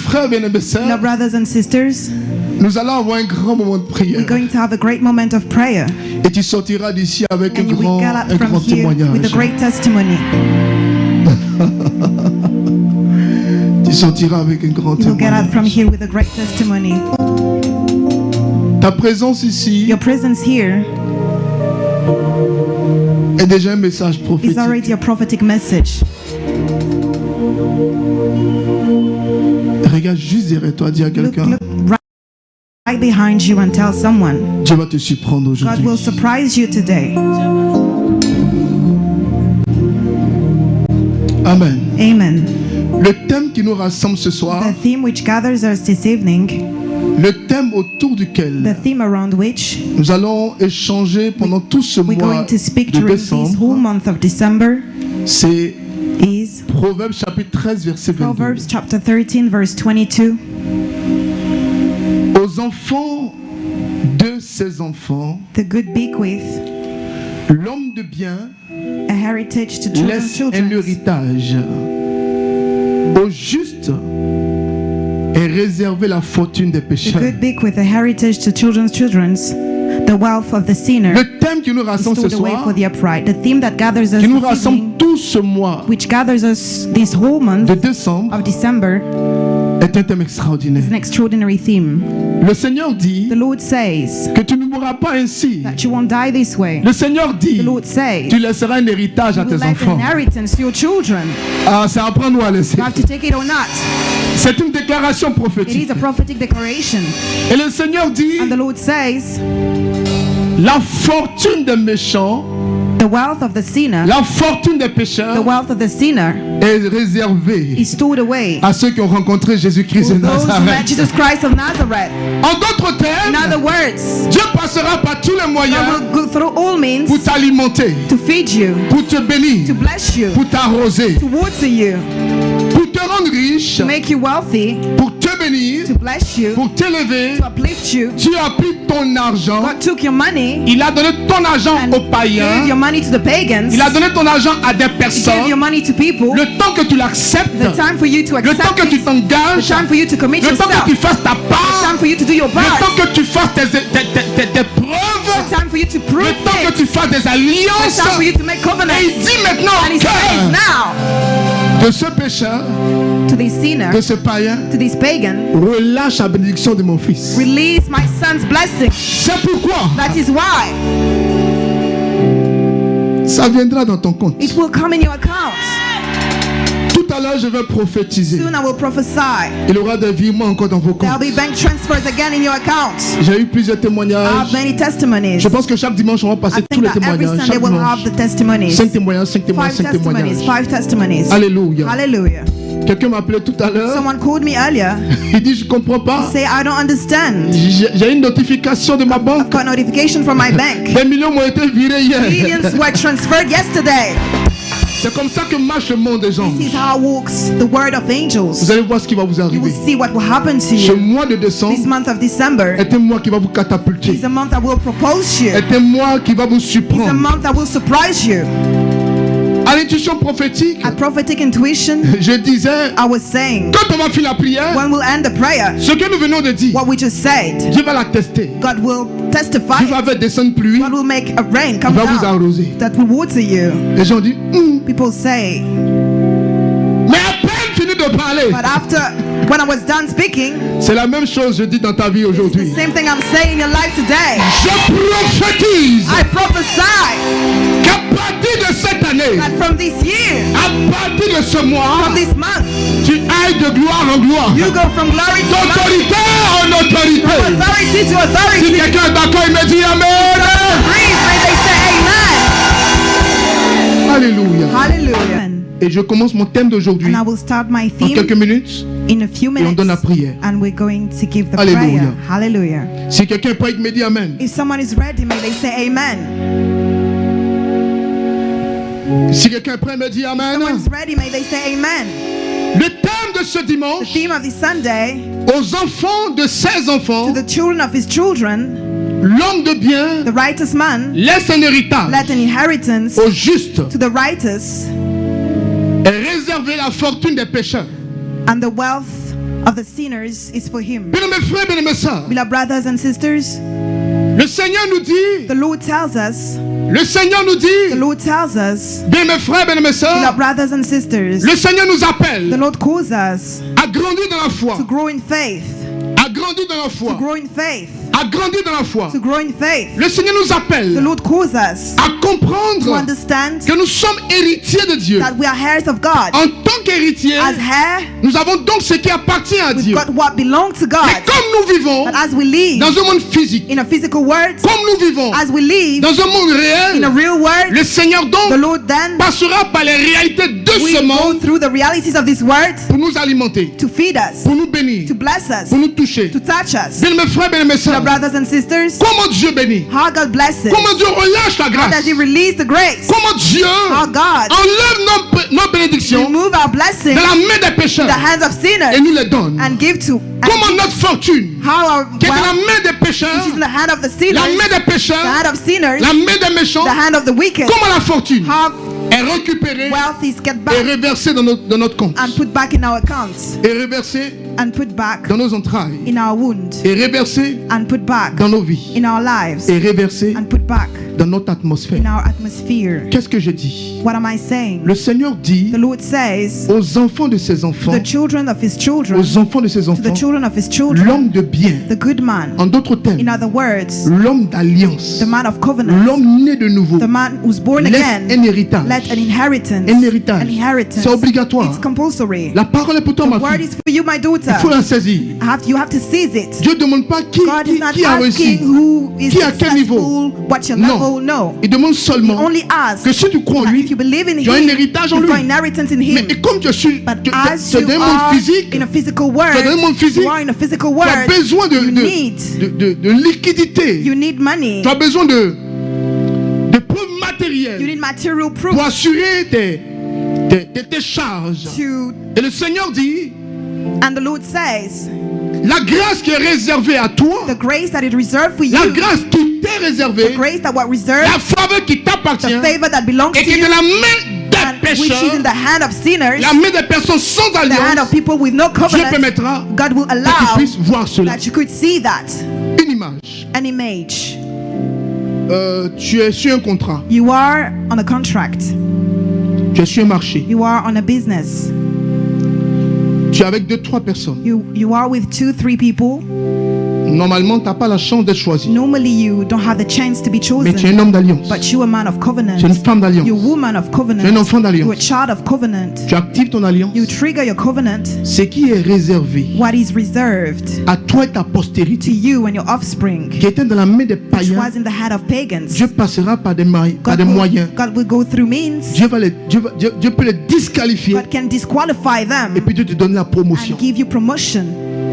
frères, bien-aimés sœurs, Now, brothers and sisters, nous allons avoir un grand moment de prière. we're going to have a great moment of prayer. Et tu sortiras d'ici avec un And you will grand, get un out from grand here with a témoignage. great testimony. Tu sortiras avec un grand You will get out from témoignage. here with a great testimony. Ta présence ici Your presence here est déjà un message is prophétique. already a prophetic message. Regarde juste derrière toi, dis à Look, quelqu'un, look right behind you and tell someone, Dieu va te surprendre God aujourd'hui. will surprise you today. Amen. Amen. Le thème qui nous rassemble ce soir, The theme which gathers us this evening, le thème autour the duquel theme around which nous allons échanger pendant tout ce we're mois going to speak de during this whole décembre, month of December c'est is Proverbes chapitre 13, verset 22. Proverbs chapter 13, verse 22. Aux enfants de ses enfants, The good bequeath, l'homme de bien a heritage to children's laisse un children. héritage. Au juste est réservée la fortune des The pécheurs. good bequeath, a heritage to children's children's. The wealth of the sinner Le thème qui nous is rassemble ce stored away soir, for the upright. The theme that gathers us qui nous this rassemble evening, tout ce mois which gathers us this whole month de décembre, of December, est un thème extraordinaire. is an extraordinary theme. Le Seigneur dit The Lord says que tu ne mourras pas ainsi. that you won't die this way. Le Seigneur dit, The Lord says tu laisseras un héritage à you will tes leave enfants. inheritance to your children. Ah, c'est à prendre ou à laisser. You have to take it or not. C'est une déclaration It prophétique. is a prophetic declaration. Et le Seigneur dit, And the Lord says la fortune des méchants, the wealth of the sinner, la fortune des the pécheurs wealth of the sinner est réservée is stored away à ceux qui ont rencontré Jésus-Christ for de those who met Nazareth. Jesus Christ of Nazareth. En d'autres In other termes, words, Dieu passera par tous les God moyens will go through all means pour t'alimenter, to feed you, pour te bénir, to bless you, pour t'arroser, to water you, pour te rendre riche, to make you wealthy, pour te bénir, to bless you, pour t'élever. to uplift you. Dieu a pris ton argent, God took your money il a donné ton argent and aux gave païens, your money to the pagans. il a donné ton argent à des He gave personnes. your money to people. Le temps que tu l'acceptes, The time for you to le temps accept que tu it, the t'engages, time for you to commit le temps yourself, que tu fasses ta the part, time for you to do your le part, temps que tu fasses tes preuves, the time for you to prove le temps que it, tu fasses des the alliances. time for you to make Et covenants. il dit maintenant And au he says cœur now de ce pécheur, to this sinner, de ce païen, to this pagan, relâche la bénédiction de mon fils. release my son's blessing. C'est pourquoi That is why ça viendra dans ton compte. it will come in your account. Tout à l'heure, je vais prophétiser. Soon I will prophesy. Il y aura des virements encore dans vos There'll comptes. be bank transfers again in your accounts. J'ai eu plusieurs I témoignages. have many testimonies. Je pense que chaque dimanche, on va I passer tous think les that every témoignages. Sunday Chaque we'll have dimanche. the testimonies. 5 témoignages, 5 témoignages, 5 témoignages. 5 testimonies. Alléluia. Hallelujah. Quelqu'un m'a appelé tout à l'heure. Someone called me earlier. Il dit, je comprends pas. Say I don't understand. J'ai une notification de ma I've banque. got a notification from my bank. Des millions m'ont été virés hier. Millions were transferred yesterday. C'est comme ça que marche le monde des anges. This is how walks the word of Vous angels. allez voir ce qui va vous You will arriver. see what will happen to Ce you. mois de décembre This month of December est un mois qui va vous catapulter. is a month that will propose you. Est un mois qui va vous It's a surprendre. month that will surprise you. À l'intuition prophétique, At prophetic intuition, je disais, I was saying, quand on va faire la prière, when we'll end the prayer, ce que nous venons de dire, what we just said, Dieu va la tester. God will testify. Dieu va faire descendre pluie, God will make a rain il come va vous down arroser. that will water you. Les gens disent, People say, mais à peine fini de parler. but after, when I was done speaking, C'est la même chose que je dis dans ta vie the aujourd'hui. same thing I'm saying in your life today. Je prophétise I prophesy qu'à partir de cette année, that from this year, à partir de ce mois, from this month, tu ailles de gloire en gloire, you go from glory to glory, d'autorité en from autorité. authority to Si authority. quelqu'un est d'accord, il me dit Amen. Breathe, may they say Alléluia. amen. Hallelujah. Et je commence mon thème d'aujourd'hui And I will start my en quelques theme minutes. in a few Et on donne la minutes. prière. And we're going to give the Hallelujah. prayer. Hallelujah. Si quelqu'un est prêt, il me dit Amen. If someone is ready, may they say amen. Si quelqu'un est prêt, il me dit Amen. Someone is ready, may they say amen. Le thème de ce The dimanche, theme of this Sunday, aux enfants de ses enfants, to the children of his children, l'homme de bien the righteous man, laisse un héritage let an inheritance au juste to the righteous, et réserver la fortune des pécheurs. and the wealth of the sinners is for him. Bien-aimés frères, bien-aimés sœurs, Beloved brothers and sisters, le Seigneur nous dit, the Lord tells us, le Seigneur nous the dit, Lord tells us, bien-aimés frères, bien-aimés beloved sœurs, brothers and sisters, le Seigneur nous the appelle Lord calls us à grandir dans la foi, to grow in faith, à grandir dans la to foi, grow in faith, à grandir dans la foi. to grow in faith. Le Seigneur nous The appelle Lord calls us à to comprendre understand que nous sommes héritiers de Dieu. that we are heirs of God. En tant qu'héritiers, As heir, nous avons donc ce qui appartient à we've Dieu. got what belongs to Mais God. comme nous vivons But as we live dans un monde physique, in a physical world, comme nous vivons as we live dans un monde in a réel, real world, le Seigneur the donc Lord then passera par les réalités de will ce go monde through the realities of this world pour nous alimenter, to feed us, pour nous bénir, to bless us, pour nous toucher. to touch us. Bien mes frères, bien mes Our sœurs, brothers and sisters, comment Dieu bénit, how God blesses, comment Dieu relâche la how grâce, does He release the grace, comment Dieu how God enlève nos bénédictions remove our blessings de la main des pécheurs in the hands of et sinners nous les donne. and give to, Comment notre fortune how our qui est dans la wealth, main des which pécheurs, is in the hand of the la sinners, main des the pécheurs, hand of sinners, la main des méchants, the hand of the wicked, comment la fortune how est récupérée wealth is get et back reversée dans notre compte, and put back in our accounts et reversée and put back dans nos entrailles, in our wound et reversée and put back dans nos vies, in our lives et reversée and put back dans notre in atmosphère. our atmosphere. Qu'est-ce que je dis? What am I saying? Le Seigneur dit The Lord says aux enfants de ses enfants, the children of His children, aux enfants de ses to the enfants, children of His children, l'homme de bien, the good man, en d'autres in termes, other words, l'homme d'alliance, the man of covenant, l'homme né de nouveau, the man who's born laisse again, un héritage. let an inheritance, Un héritage. an inheritance. C'est obligatoire. It's compulsory. La parole est pour toi, The ma word fille. is for you, my daughter. Il faut la saisir. You have to seize it. Dieu ne demande pas qui God is not a réussi. asking who is Qui à quel niveau? successful, what your Non. level, no. Il demande He seulement only asks que si tu crois en that lui, if you believe in tu as un Him, héritage en you've got lui. inheritance in Mais Him. et comme tu suis But tu as es you dans un monde are physique, in a physical world, dans un monde physique, you are in a physical tu as world, besoin you need de liquidité. you need money. Tu as besoin de preuves You matérielles need material proof pour assurer tes charges. to, Et le Seigneur dit, and the Lord says, la grâce qui est réservée à toi, the grace that is reserved for la you, grâce qui t'est the réservée, grace that was reserved, la faveur qui t'appartient, the favor that belongs et to qui est you, de la main des and which is pécheurs, in the hand of sinners, la main des personnes sans the hand alliance, of people with no Dieu covenant. permettra God will que tu allow puisses voir cela. that you could see that, Une image. an image. Tu es sur un contrat, You are on a contract. tu es sur un marché, You are on a business. tu es avec 2-3 personnes. You are with 2-3 people. Normalement, tu n'as pas la chance d'être choisi, Normally you don't have the chance to be mais tu es chosen, un homme d'alliance, but you're a man of covenant. tu es une femme d'alliance, You're a woman of tu es un covenant. enfant You're a d'alliance. child of covenant. Tu actives ton alliance. You trigger your covenant. Ce qui est réservé What is reserved à toi et ta to postérité, you and your offspring, qui était dans la main des which païens, was in the hand of pagans. Dieu passera par des moyens. God will go through means. Dieu peut les disqualifier God can disqualify et them puis Dieu te donne la promotion. and give you promotion.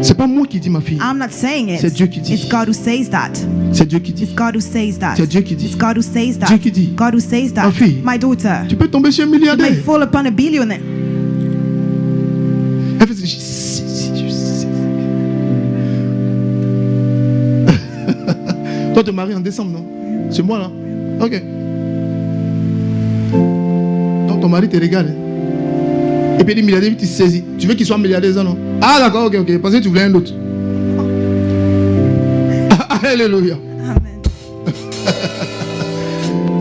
C'est pas moi qui dis, ma fille. I'm not saying it. C'est Dieu qui dit. It's God who says that. C'est Dieu qui dit. It's God who says that. C'est Dieu qui dit. It's God who says that. Dieu qui dit. God who says that. Ma fille. My daughter, Tu peux tomber sur un you may milliardaire. fall upon a billionaire. Elle fait, si Dieu sait. Toi, te maries en décembre, non? C'est moi, là? Ok. Donc, ton mari te regarde. Hein? Et puis, il dit milliardaire, tu te saisis. Tu veux qu'il soit milliardaire, ça, non? Ah, d'accord, ok. Parce que tu voulais un autre. Alléluia. Amen.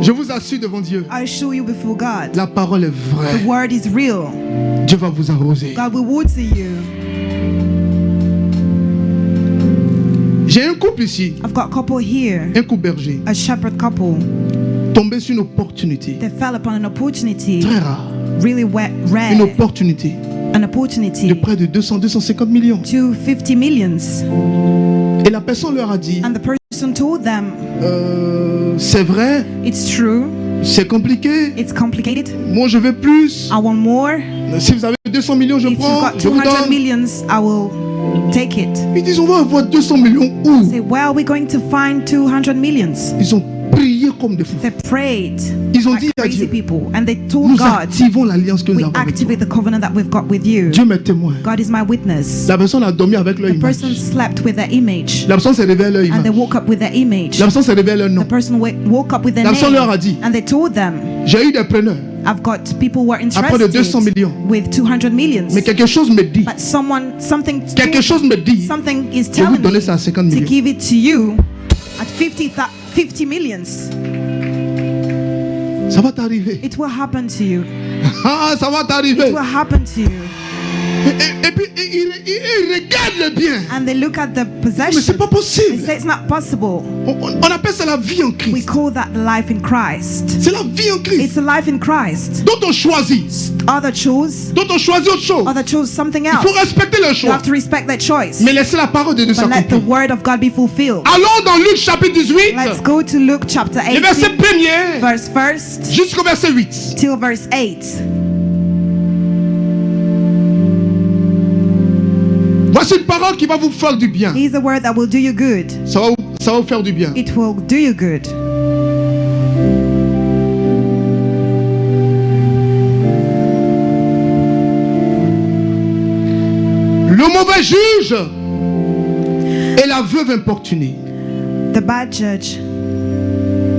Je vous assure devant Dieu, I assure you before God, la parole est the vraie. word is real. Dieu va vous arroser. God will water you. J'ai un couple ici, I've got a couple here, un couple berger, a shepherd couple. tombé sur une opportunité They fell upon an opportunity, très rare. really Une rare, opportunité an de opportunity près de 200-250 millions. to 50 millions. Et la personne leur a dit, And the person told them, c'est vrai, it's true, c'est compliqué, it's complicated, moi je veux plus. I want more. Si vous avez 200 millions, je If you've prends, got je vous 200 donne. millions, I will take it. Ils disent, on va avoir 200 millions où? Say, where are we going to find 200 millions? Ils ont prié comme des fous. They prayed Ils ont like dit à crazy Dieu, people, and they told nous God, activons l'alliance que nous we avons avec toi. activate the covenant that we've got with you. Dieu m'est témoin. God is my witness. La personne a dormi avec leur The person image. slept with their image, La personne s'est réveillée à leur and they image. woke up with their image. La personne s'est réveillée à leur nom. The person woke up with their La personne leur a name, dit, and they told them, j'ai eu des preneurs. I've got people who are à près de 200 interested millions. with 200 millions. Mais quelque chose me dit, But something me dit, something is de vous telling donner me ça à 50 to millions. give it to you at 50 millions. Ça va t'arriver. It will happen to you. Ah, ça va It t'arriver. will happen to you. Et puis, il regarde le bien. And they look at the Mais c'est possession. pas They possible. say it's not possible. On appelle ça la vie en We Christ. call that life in Christ. C'est la vie en Christ. It's a life in Christ. Dont on choisit. Other chose, Dont on choisit autre chose. other chose something Il faut else. respecter le You choix. have to respect that choice. Mais laissez la parole de Dieu But let the s'accomplir. word of God be fulfilled. Allons dans Luc chapitre 18, Let's go to Luke chapter le verset 18, 1er verse 1st jusqu'au verset 8. till verse 8. Voici une parole qui va vous faire du bien. Here's a word that will do you good. Ça va vous faire du bien. It will do you good. Le mauvais juge et la veuve importunée. The bad judge.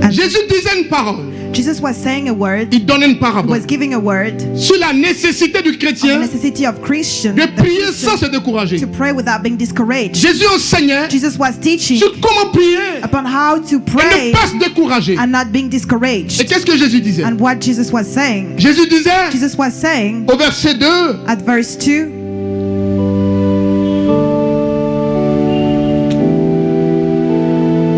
And Jésus disait une parole. Jesus was saying a word, Il donnait une parabole was giving a word sur la nécessité du on the chrétien necessity of Christian, de the prier Christian sans se décourager. to pray without being discouraged. Jésus enseignait Jesus was teaching sur comment prier upon how to et pray ne pas se décourager. and not being Et discouraged. qu'est-ce que Jésus disait? And what Jesus was saying, Jésus disait Jesus was saying au verset 2, at verse 2,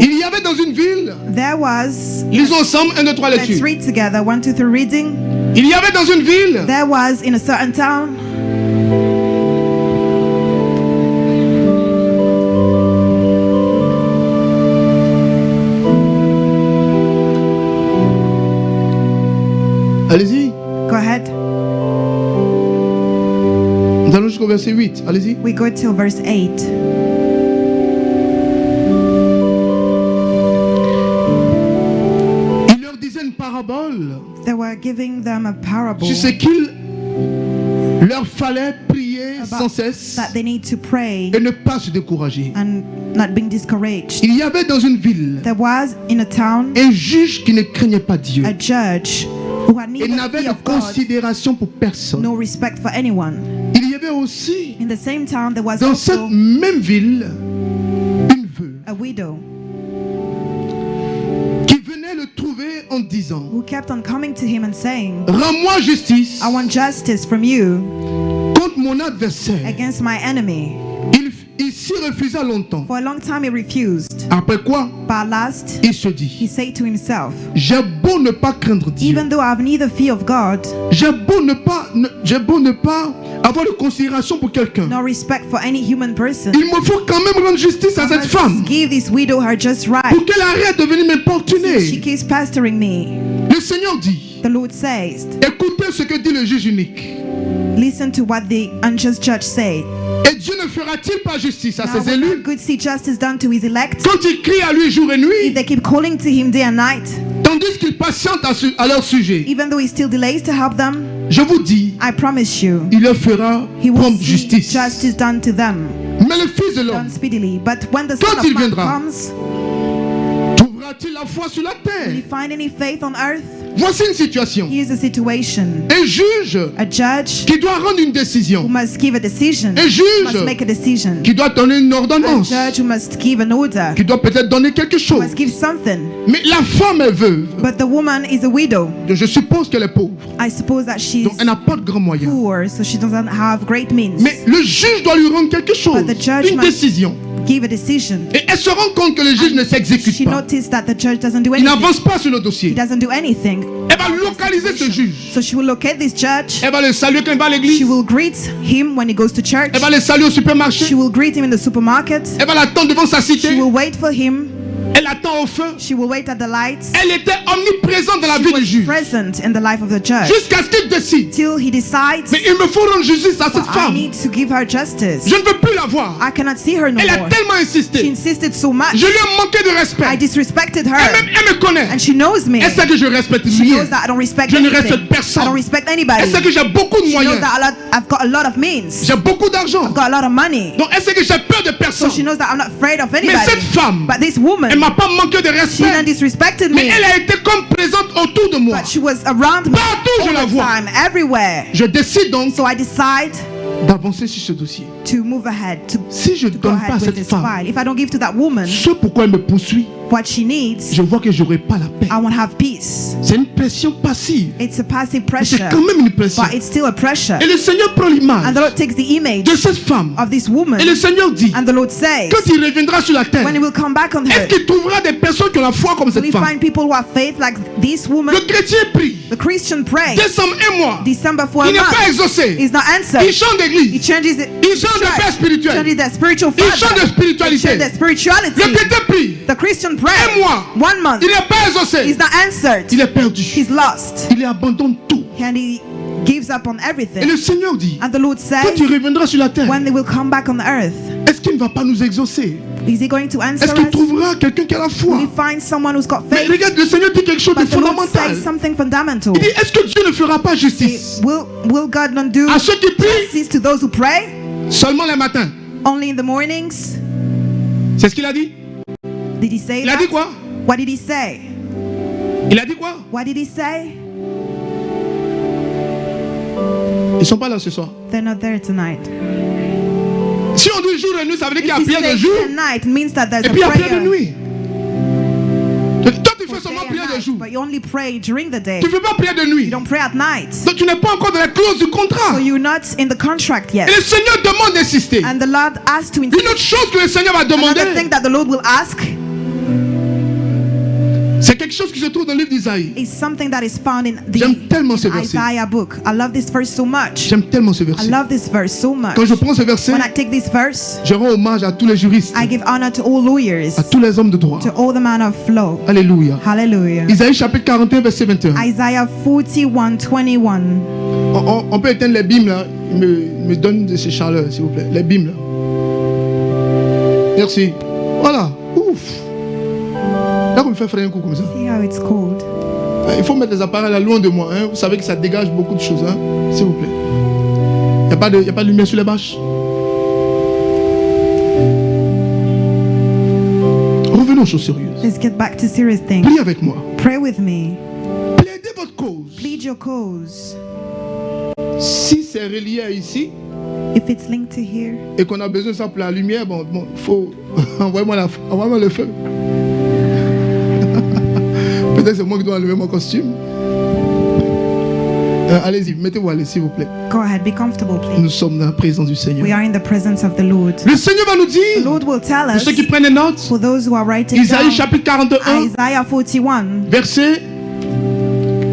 il y avait dans une ville, there was, lisons ensemble, 1, 2, 3 let's lectures. read together, 1, 2, 3 reading. Il y avait dans une ville There was in a certain town allez-y, go ahead, nous allons jusqu'au verset 8, allez-y. we go till verse 8. Il leur disait une parabole They were giving them a parable sur ce qu'il leur fallait prier sans about cesse that they need to pray et ne pas se décourager. and not being discouraged. Il y avait dans une ville There was in a town un juge qui ne craignait pas Dieu a judge who had et neither n'avait fear de of God considération pour personne. no respect for anyone. Il y avait aussi In the same town there was dans cette also même ville une veuve a widow qui venait le trouver en disant: who kept on coming to him and saying, rends-moi justice I want justice from you contre mon adversaire. against my enemy. Il s'y refusa longtemps. For a long time he refused. Après quoi, But last il se he dit: said to himself, j'ai beau ne pas craindre Dieu, even though I have neither fear of God j'ai beau ne pas avoir de considération pour quelqu'un, nor respect for any human person, il me faut quand même rendre justice à I cette must femme give this widow her just right. pour qu'elle arrête de venir She m'importuner. keeps pestering me. Le Seigneur dit: The Lord says, écoutez ce que dit le juge unique. listen to what the unjust judge said. Et Dieu ne fera-t-il pas justice à Now, ses will not élus God see justice done to his elect quand ils crient à lui jour et if nuit, they keep calling to him day and night, tandis qu'ils patientent à leur sujet? even though he still delays to help them? Je vous dis, I promise you, il leur fera he will prompt see justice. justice done to them, Mais le Fils de done l'homme speedily. But when the Quand Son il of Man viendra, comes, trouvera-t-il la foi sur la will he terre? find any faith on earth? Voici une situation. Here's a situation. Un juge A judge qui doit rendre une who décision. must give a decision, Un must juge make a decision. qui doit donner une A ordonnance. judge who must give an order, Qui doit peut-être donner quelque chose. must give something. Mais la femme est veuve. But the woman is a widow. Donc je suppose qu'elle est pauvre. I suppose that she's Donc elle n'a pas de grands moyens. poor, so she doesn't have great means. Mais le juge doit lui rendre quelque chose. But the judge Une must- décision. Give a decision. Et elle se rend compte que le juge ne s'exécute She pas. noticed that the judge doesn't do Il anything. n'avance pas sur le He dossier. doesn't do anything. Elle va localiser ce juge. So she will locate this judge. Elle va le saluer quand il va à She l'église. will greet him when he goes to church. Elle va le saluer au supermarché. She will greet him in the supermarket. Elle va l'attendre devant sa She cité. will wait for him. Elle attend au feu. She will wait at the lights. Elle était omniprésente dans la She vie du was juge. present in the life of the judge Jusqu'à ce qu'il décide. till he decides, Mais il me faut rendre justice à cette I femme. need to give her justice. Je ne veux plus la voir. I cannot see her no Elle a more. tellement She insisté. insisted so much. Je lui ai manqué de I respect. disrespected her. Elle me connaît. And she knows me. Elle sait que je respecte She rien. knows that I don't respect Je ne anything. respecte personne. I don't respect anybody. Elle sait que j'ai beaucoup de She knows moyens. that I've got a lot of means. J'ai beaucoup d'argent. I've got a lot of money. Donc elle sait que j'ai peur de So personne. she knows that I'm not afraid of Mais anybody. cette femme, But this woman, elle m'a pas manqué de She respect. didn't disrespected Mais me. elle a été comme présente autour de moi. But she was around me Partout, je la all the vois. time, everywhere. Je décide donc So I decide d'avancer sur ce dossier. to move ahead, to Si je ne go donne pas à ahead with cette this femme file. If I don't give to that woman ce pourquoi elle me poursuit, what she needs, je vois que j'aurai pas la paix. I won't have peace. C'est une pression passive. It's a passive Mais c'est pressure, quand même une pression. but it's still a pressure. Et le Seigneur prend l'image And the Lord takes the image de cette femme. of this woman, Et le Seigneur dit, and the Lord says, quand il reviendra sur la terre, when he will come back on est-ce her, qu'il trouvera des personnes qui ont la foi comme will cette he femme? find people who have faith like this woman? Le chrétien prie. The Christian prays. Décembre un mois. December for a Il n'est pas month exaucé. is not answered. Il change He d'église. changes it. Il change de père spirituel. Changes their spiritual Il change de father. He spiritualité. changes their spirituality. Le chrétien prie. The Christian Un prays. mois. 1 month. Il n'est pas exaucé. He's not answered. Il est perdu. He's lost. Il abandonne tout. And he gives up on Et everything. le Seigneur dit, And the Lord quand says, il reviendra sur la terre, when they will come back on the earth, est-ce qu'il ne va pas nous exaucer? is he going to answer Est-ce qu'il us? trouvera quelqu'un qui a la foi? Will he find someone who's got Mais faith? regarde, le Seigneur dit quelque chose de But the Lord fondamental. says something fundamental. Il dit, est-ce que Dieu ne fera pas justice Will God not do à ceux qui prient justice to those who pray? seulement les matins? Only in the mornings? C'est ce qu'il a dit. Did he say Il a that? dit quoi? What did he say? Il a dit quoi? What did he say? Ils ne sont pas là ce soir. They're not there tonight. Si on dit jour et nuit, ça veut dire qu'il y a If he prière de says jour day and night, it means that there's et a puis il y a prière de prayer nuit. Toi, tu fais for seulement day and prière de night, jour. but you only pray during the day. Tu ne fais pas prière de nuit. You don't pray at night. Donc tu n'es pas encore dans la clause du contrat. So you're not in the contract yet. Et le Seigneur demande d'insister. And the Lord asks to Une insist. autre chose que le Seigneur va Another demander, thing that the Lord will ask c'est quelque chose qui se trouve dans le livre d'Isaïe. is something that is found in the J'aime tellement ce verset. Isaiah book. I love this verse so much. J'aime tellement ce I verset. love this verse so much. Quand je prends ce verset, When I take this verse, je rends hommage à tous les juristes, I give honor to all lawyers, à tous les hommes de droit. to all the men of law. Alléluia. Hallelujah. Isaïe chapitre 41, verset 21. Isaiah 41:21. On peut éteindre les bimes là. Me donne de ces chaleurs, s'il vous plaît. Les bimes là. Merci. Voilà. Ouf. Là, on me fait frayer un coup comme ça. See how it's cold. Il faut mettre les appareils là loin de moi. Hein. Vous savez que ça dégage beaucoup de choses. Hein. S'il vous plaît. Il n'y a pas de lumière sur les bâches. Revenons aux choses sérieuses. Let's get back to serious things. Priez avec moi. Pray with me. Plaidez votre cause. Plead your cause. Si c'est relié à ici If it's linked to here, et qu'on a besoin de ça pour la lumière, bon, faut envoie-moi le feu. Peut-être c'est moi qui dois enlever mon costume. Allez-y, mettez-vous à l'aise, s'il vous plaît. go ahead, be comfortable, please. Nous sommes dans la présence du Seigneur. We are in the presence of the Lord. Le Seigneur va nous The dire, Lord will tell pour us, ceux qui prennent des notes, for those who are writing Isaïe down, chapitre 41, Isaiah 41, verset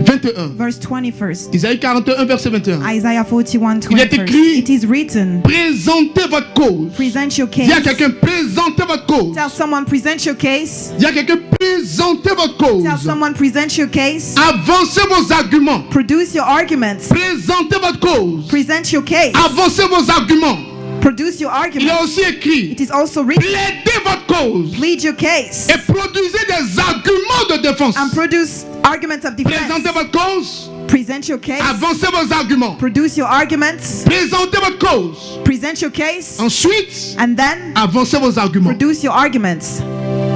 21. verse 21st. Isaïe 41, verset 21. Isaiah 41, Il est 21st. écrit, It is written, présentez votre cause. present your Dis à case. quelqu'un, présentez votre cause. Tell someone, present your case. Dis à quelqu'un, présentez votre cause. Tell someone, present your case. Avancez vos arguments. Produce your arguments. Présentez votre cause. Present your case. Avancez vos arguments. Produce your Il est arguments. aussi écrit, It is also written, plaidez votre cause plead your case et produisez des arguments de défense. and produce arguments of defense. Présentez votre cause. Present your case. Avancez vos arguments. Produce your arguments. Présentez votre cause. Present your case. Ensuite, And then avancez vos arguments. produce your arguments.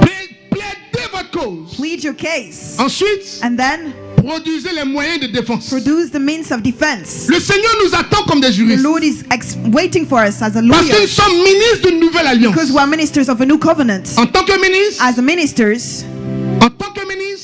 Plaidez votre cause. Plead your case. Ensuite, And then produisez les moyens de défense. produce the means of defense. Le Seigneur nous attend comme des The juristes. Lord is waiting for us as a Parce que lawyer nous sommes ministres d'une nouvelle alliance. because we are ministers of a new covenant. En tant que ministres,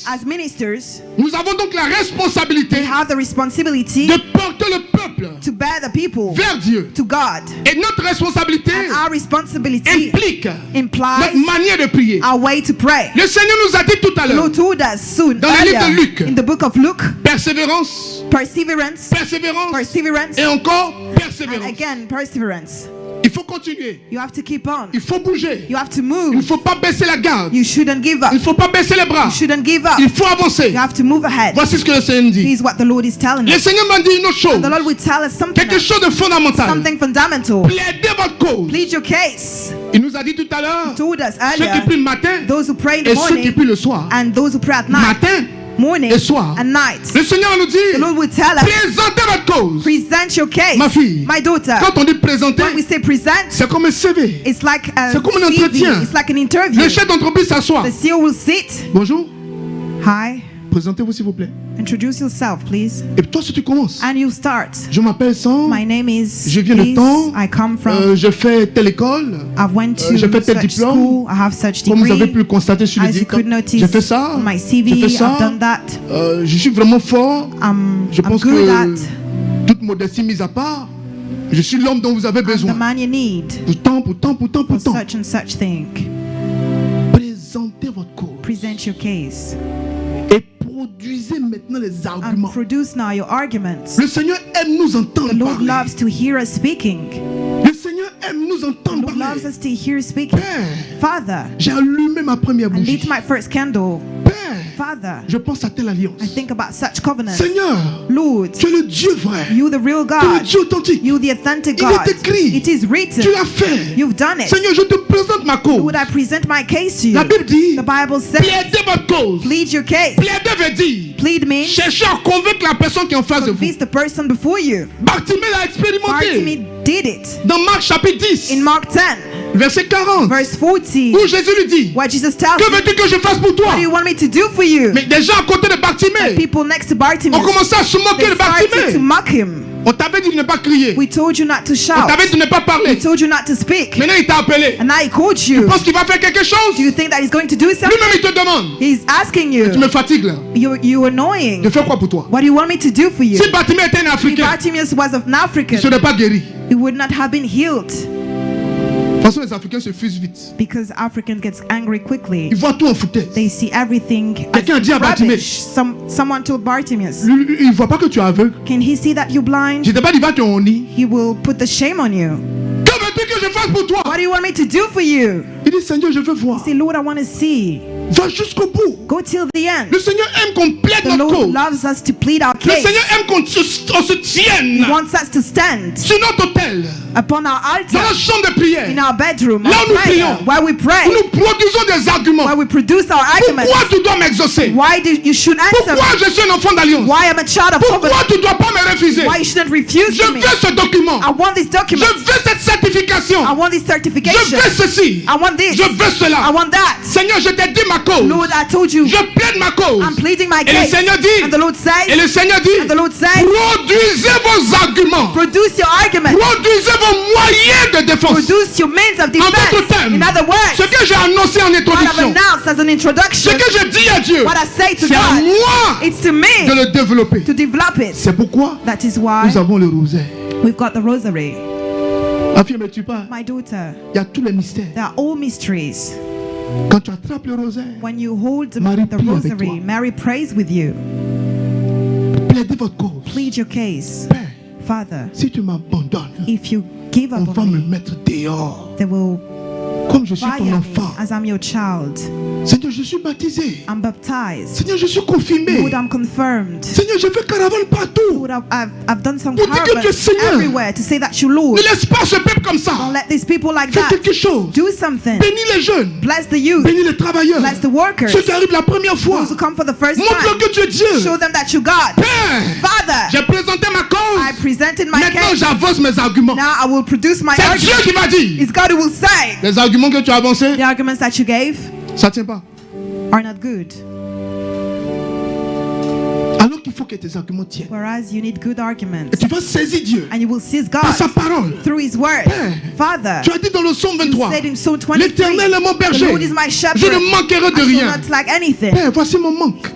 As ministers, nous avons donc la responsabilité we have the responsibility de porter le peuple to bear the people vers Dieu. to God. Et notre responsabilité And our responsibility implique implies notre manière de prier. our way to pray. Le Seigneur nous a dit tout à The l'heure, Lord told us soon dans le livre de earlier Luc, in the book of Luke, persévérance, perseverance, persévérance perseverance, et encore and persévérance. again perseverance. Il faut continuer. You have to keep on. Il faut bouger. You have to Il ne move. faut pas baisser la garde. You shouldn't give up. Il ne faut pas baisser les bras. You shouldn't give up. Il faut avancer. You have to move ahead. Voici ce que le Seigneur nous dit. Here's what the Lord is telling Le us. Seigneur m'a dit une autre chose. The Lord will tell us something Quelque else, chose de fondamental. something fundamental. Plaidez votre cause. Plead your case. Il nous a dit tout à l'heure, He told us ceux qui earlier, prient le matin those who pray in et the ceux qui morning prient le soir. and those who pray at night. Matin, morning et soir. and night. Le Seigneur va nous The dire, Lord will tell us, présentez votre cause. present your case. Ma fille, My daughter, quand on dit présenter, when we say present, c'est comme un CV. it's like a C'est comme un CV. entretien. It's like an interview. Le chef d'entreprise s'assoit. The CEO will sit. Bonjour, Hi, présentez-vous s'il vous plaît. introduce yourself, please. Et toi, si tu commences, And you start. je m'appelle Sam, My name is je viens de Liz. temps, I come from, je fais telle école. I went to j'ai fait tel such diplôme. school, I have such Comme vous avez pu degree. le constater sur le As you diplôme, could notice j'ai fait ça, on my j'ai CV, fait ça. I've done that. Je suis vraiment fort. Je I'm pense good que at toute modestie mise à part, je suis l'homme dont vous avez the besoin. man you need Pourtant, for such and such thing. présentez votre cause Present your case et produisez maintenant les and arguments. produce now your arguments. Le Seigneur aime nous entendre The Lord parler. loves to hear us speaking. Le Seigneur aime nous The entendre Lord loves parler. us to hear us speaking. Père, Father, j'ai allumé ma première I bougie. lit my first candle. Père, Father, je pense à telle alliance. I think about such covenant. Seigneur, Lord, tu es le Dieu vrai. you the real Tu es le God. Dieu authentique. You the authentic Il God. est écrit. It is written. Tu l'as fait. You've done it. Seigneur, je te présente ma cause. Would I present my case to you? La Bible dit, The Bible says, plaidez votre cause. plead your case. Plaider veut dire, Plead means cherchez à convaincre la personne qui est en face de vous. convince the person before you. Bartimée l'a expérimenté. Bartimaeus did it. Dans Marc chapitre 10, In Mark 10, verset 40, verse 40, où Jésus lui dit, where Jesus tells que him, veux-tu que je fasse pour toi? what do you want me to do for you? Mais des gens à côté de The Bartimée people next to ont Bartimaeus, commencé à se moquer they de started to Bartimée. mock him. On t'avait dit de ne pas crier. We told you not to On shout. t'avait dit de ne pas We parler. told you not to speak. Maintenant, il t'a appelé. And now he called Tu you. penses qu'il va faire quelque chose? Do you think that he's going to do something? Lui-même, il te demande. He's asking Tu you. me fatigues là. You annoying. Je fais quoi pour toi? What do you want me to do for you? Si Bartimée était un If Africain, Bartimaeus was an il ne African, serait pas guéri. he would not have been healed. De toute façon, les Africains se fusent vite. Because African gets angry quickly. Ils voient tout en foutaise. They see everything Quelqu'un a dit à as Bartimaeus. rubbish. Someone told Bartimaeus, Lui, il ne voit pas que tu es aveugle. can he see that you're blind? Je t'ai pas dit, va te honner. He will put the shame on you. Que veux-tu que je fasse pour toi? What do you want me to do for you? Il dit, Seigneur, je veux voir. Say, Lord, I want to see. Va jusqu'au bout. Go till the end. Le Seigneur aime qu'on plaide The notre Lord cause. loves us to plead our Le case. Seigneur aime qu'on se tienne He wants us to stand sur notre autel, upon our dans altar, la chambre de prière. in our bedroom, Là our où nous prayer, prions. where we pray, Nous produisons des arguments. where we produce our arguments. Pourquoi tu dois m'exaucer? Why do you should answer Pourquoi me? je suis un enfant d'alliance? Why I'm a child of Pourquoi covenant? tu ne dois pas me refuser? Why you shouldn't refuse Je me? veux ce document. I want this Je document. veux cette certification. I want this Je certification. veux ceci. I want this. Je veux I cela. want that. Seigneur, je t'ai dit ma cause. Lord, I told you, Je plaide ma cause. I'm pleading my Et le case. Seigneur dit, And the Lord et le says, Seigneur dit, and the Lord says, produisez vos arguments. produce your argument. Produisez vos moyens de défense. Produce your means of En d'autres defense. termes, In other ce words, que j'ai annoncé en what I've introduction, announced as an ce introduction, que je dis à Dieu, what I say to c'est à God, moi it's to de me le développer. to develop it. C'est pourquoi That is why nous avons le rosaire. we've got the rosary. Affirmes-tu pas? My daughter, Il y a tous les mystères. there are all mysteries. Quand tu attrapes le rosaire, When you hold Marie the prie avec rosary, toi. Mary prays with you. plaidez votre cause. Plead your case. Père, Father, si tu m'abandonnes, if you give on up va on me me, mettre dehors. they will Comme je suis fire ton me enfant. as I'm your child. Seigneur, je suis baptisé. I'm baptized. Seigneur, je suis confirmé. Lord, I'm confirmed. Seigneur, je fais caravane partout. Lord, I've done some Pour dire que tu es caravans Seigneur. everywhere to say that you Lord. Ne laisse pas ce peuple comme Don't ça. let these people like Fais that. quelque chose. Do something. Bénis les jeunes. Bless the youth. Bénis les travailleurs. Bless the workers. Ceux qui arrivent la première fois. Those who come for the first Montre-leur time. que tu es Dieu. Show them that you God. Père, Father, j'ai présenté ma I cause. presented my Maintenant, case. j'avance mes arguments. Now I will produce my C'est Dieu argument. qui m'a dit. It's God who will say Les arguments que tu as avancés, the arguments that you gave ça ne tient pas. are not good. Alors qu'il faut que tes arguments tiennent. Whereas you need good arguments. Et tu vas saisir Dieu And you will seize par sa God parole. through His word. Père, Father, tu as dit dans le psaume you 23, said in Psalm 23, l'Éternel est mon the berger. Lord is my Je shepherd. ne manquerai de I shall rien. not lack anything. Père, voici mon manque.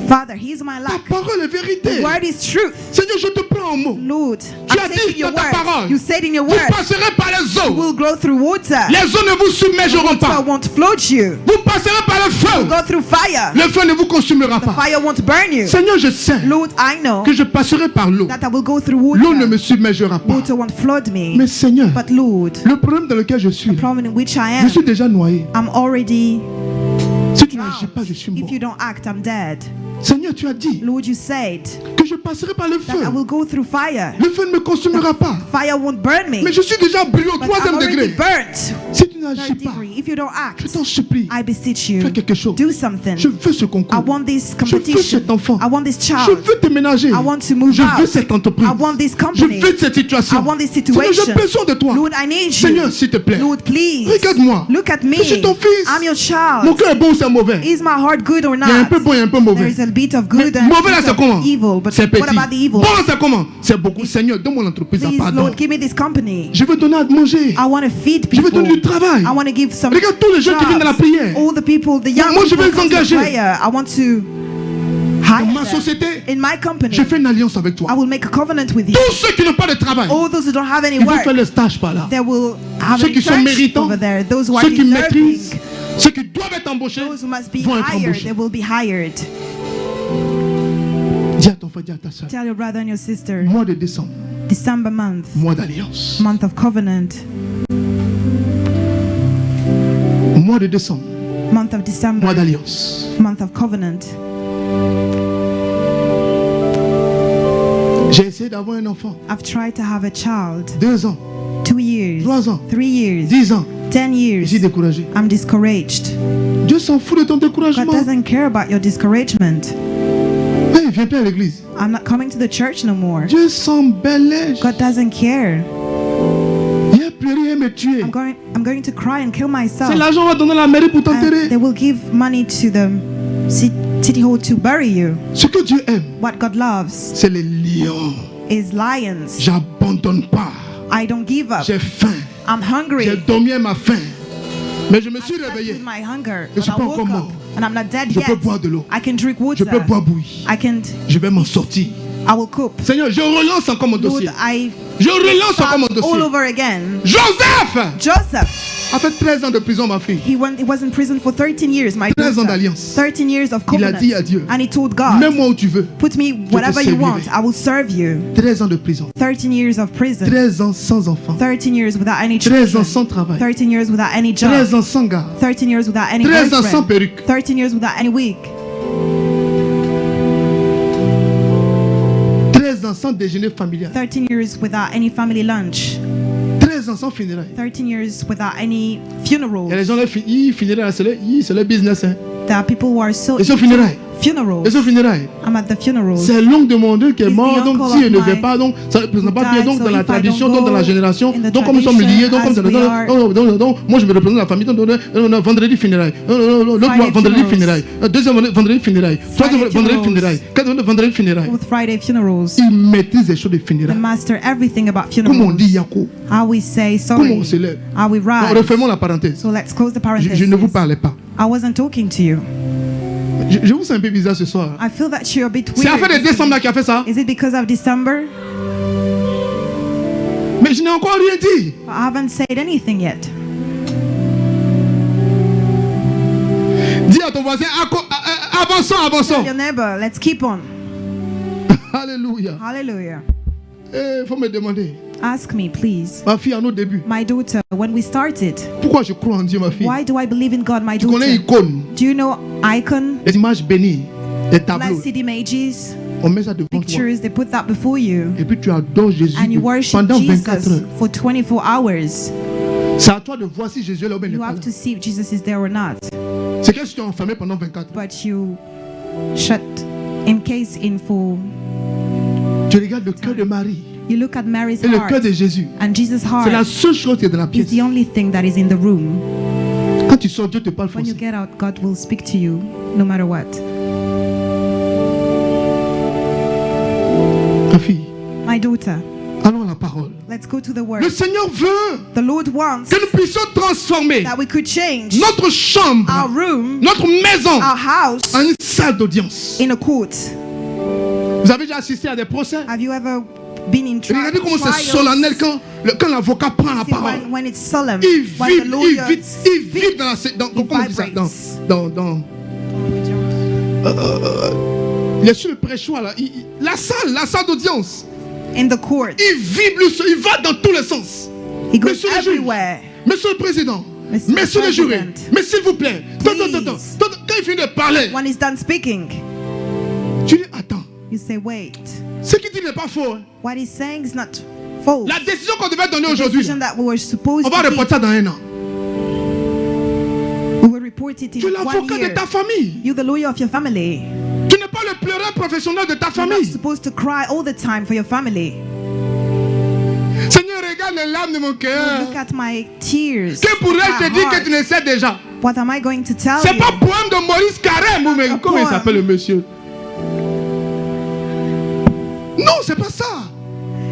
Father, He is my Ta lack. parole est vérité. The word is truth. Seigneur, je te prends en mot. Lord, Tu as I'm dit taking your dans ta word. parole, You said in your Vous word, passerez par les you eaux. will grow through water. Les eaux ne vous submergeront Water pas. won't float you. Vous passerez par le feu. Go through fire. Le feu ne vous consumera The pas. fire won't burn you. Seigneur, je sais Lord, I know que je passerai par l'eau. that I will go through L'eau ne water. me submergera pas. Water won't flood me. Mais Seigneur, But Lord, le problème dans lequel je suis, problem in which I je am, suis déjà noyé. I'm already Si tu n'agis pas, je suis mort. If you don't act, I'm dead. Seigneur, tu as dit Lord, you said que je passerai par le that I feu. will go through fire. Le feu ne me consumera pas. Fire won't burn me. Mais je suis déjà brûlé au But I'm 3e already degré. burnt. Si tu n'agis Third pas, degree, if you don't je act, t'en supplie, I beseech you, fais quelque chose. do something. Je veux ce I concours. want this Je veux competition. cet enfant. I want this Je child. veux déménager. I want to move Je veux out. cette entreprise. I want this Je company. veux cette situation. I want this Seigneur, situation. j'ai besoin de toi. Lord, I need Seigneur, you. s'il te plaît. Lord, please. Regarde-moi. Look at me. Je suis ton fils. I'm your Mon child. cœur est bon ou c'est mauvais? Is my heart good or Il y a un not? peu bon, il y a un peu There mauvais. is a bit of good Mais and mauvais là, a bit c'est of comment? evil. But C'est what petit. about the evil? Bon, c'est comment? C'est beaucoup. Seigneur, donne-moi l'entreprise à Please, pardon. Lord, give me this company. Je veux donner à manger. I want to feed Je veux people. donner du travail. I want to give some Regarde tous les gens qui viennent dans la jobs. prière. All the people, the young Moi, je people vais les come to the engager. prayer. I want to Dans hire ma them. société, In my company, je fais une alliance avec I toi. will make a covenant with you. Tous ceux qui n'ont pas de travail, All those who don't have any ils vont work, faire le stage par là. they will have Ceux an qui sont internship méritants, over there. Those who are ceux qui deserving, maîtrisent, ceux qui doivent être embauchés, those who must be vont être hired, embauchés. they will be hired. Dis à ton frère, dis à ta soeur. Tell your brother and your sister, Mois de décembre, December month, mois d'alliance. month of covenant, Mois de décembre, month of December, mois d'alliance. month of covenant. J'ai essayé d'avoir un enfant. I've tried to have a child. 2 ans, 2 years, 3 ans, 3 years, 10 ans. 10 Je years. suis découragé. I'm discouraged. Dieu s'en fout de ton God découragement. doesn't care about your discouragement. Hey, viens plus à l'église. I'm not coming to the church no more. Dieu s'embellit. God doesn't care. Il n'y a plus rien à me tuer. I'm going to cry and kill myself. C'est l'argent qu'on va donner à la mairie pour And t'enterrer. they will give money to the city hall to bury you. Ce que Dieu aime, What God loves c'est les lions. is lions. J'abandonne pas. I don't give up. J'ai faim. I'm J'ai hungry. dormi à ma faim. Mais je me I suis slept réveillé. with my hunger. Je But suis I pas woke encore up mort. and I'm not dead Je yet. peux boire de l'eau. I can drink Je water. peux boire bouillie. I can. Je vais m'en sortir. I will cook. Seigneur, je relance encore mon Lord, dossier. I Je relance encore mon start all dossier. over again. Joseph Joseph, a fait 13 ans de prison, ma fille. he was in prison for 13 years. My 13 ans daughter. d'alliance. 13 years of Il a covenant. dit à Dieu, And he told God, mets-moi où tu veux. put me whatever you want. I will serve you. 13 ans de prison. 13 years of prison. 13 ans sans enfant. 13 years without any 13 ans children. sans travail. 13 years without any 13 job. ans sans garde. 13 years without any 13 ans sans boyfriend. perruque. 13 years without any wig. 13 ans sans déjeuner familial. 13 years without any family lunch. 13 ans sans funérailles. 13 years without any Il y a funerals. les gens là, ils funérailles, c'est le business. Hein. There are people who are so Ils sont into funérailles. funerals. Ils sont funérailles. I'm at the funerals. C'est l'oncle de mon Dieu qui est He's the mort, donc uncle si il ne of fait my pas, donc ça ne représente pas who bien, died, donc so dans la if I don't tradition, donc dans la go génération, in the donc comme nous sommes tradition, liés, donc comme as we are- donc moi je me représente la famille, donc vendredi funérailles, l'autre Friday vendredi funerals. funérailles, deuxième vendredi funérailles, troisième Friday vendredi funerals. funérailles, quatrième vendredi funérailles. Fourth Friday funerals. Il maîtrise les choses de They funérailles. master everything about Comment on dit funerals. Yako? How we say Comment sorry. on célèbre? How we Donc, rise. refermons la parenthèse. So let's close the parenthesis. Je ne vous parlais pas. I wasn't talking to you. Je vous sens un peu bizarre ce soir. I feel that you're a bit C'est weird. l'affaire de décembre là qui a fait ça. Is it because of December? Mais je n'ai encore rien dit. I haven't said anything yet. Dis à ton voisin, avançons, Tell avançons. your neighbor, let's keep on. Alléluia. Hallelujah. Il faut me demander, Ask me, please. ma fille, à nos débuts, My daughter, when we started, pourquoi je crois en Dieu, ma fille? why do I believe in God, my Tu connais daughter? icône, Do you know icon, les images bénies, les tableaux. blessed images, On met ça devant toi. pictures, they put that before you, Et puis tu adores Jésus and you worship pendant 24 Jesus heures. for 24 hours. C'est à toi de voir si Jésus est là ou bien il n'est You pas have là. to see if Jesus is there or not. C'est que si tu es enfermé pendant 24 heures, But you shut in case in full. tu regardes le cœur de Marie You look at Mary's et le heart, cœur de Jésus. and Jesus' C'est la heart seule chose qui est dans la is pièce. the only thing that is in the room. Quand tu sors, Dieu te parle When you forcément. get out, God will speak to you no matter what. Ma fille, My daughter, allons à la parole. let's go to the Le word. Seigneur veut The Lord wants que nous puissions transformer that we could change notre chambre, our room, notre maison our house, en une salle d'audience. in a court. Vous avez déjà assisté à des procès? Have you ever been in Regardez comment c'est trials? solennel quand l'avocat prend la See, parole. when it's solemn, Il when vibre, the lawyer il vibre comment on dit ça? Il est sur le prêchoir là. La salle d'audience. in the court, Il vibre, il va dans tous les sens. he goes Monsieur le juge, everywhere. Monsieur le président, Monsieur monsieur le le juré, président. mais s'il vous plaît, Please. quand il finit de parler, When he's done speaking, tu dis attends, you say, wait. ce qu'il dit n'est pas faux. Hein. What he's saying is not false. La décision qu'on devait donner The aujourd'hui, decision that we were supposed on va to reporter ça dans un an. report it Tu in es 1 l'avocat de year. ta famille. You're the lawyer of your family. Tu n'es pas le pleureur professionnel de ta You're not famille. supposed to cry all the time for your family. Seigneur, regarde les larmes de mon cœur. Look at my tears. Que pourrais-je my te dire que heart. tu ne sais déjà? What am I going to tell C'est you? pas poème de Maurice Carême ou mais A comment il poem. s'appelle le monsieur? Non, c'est pas ça.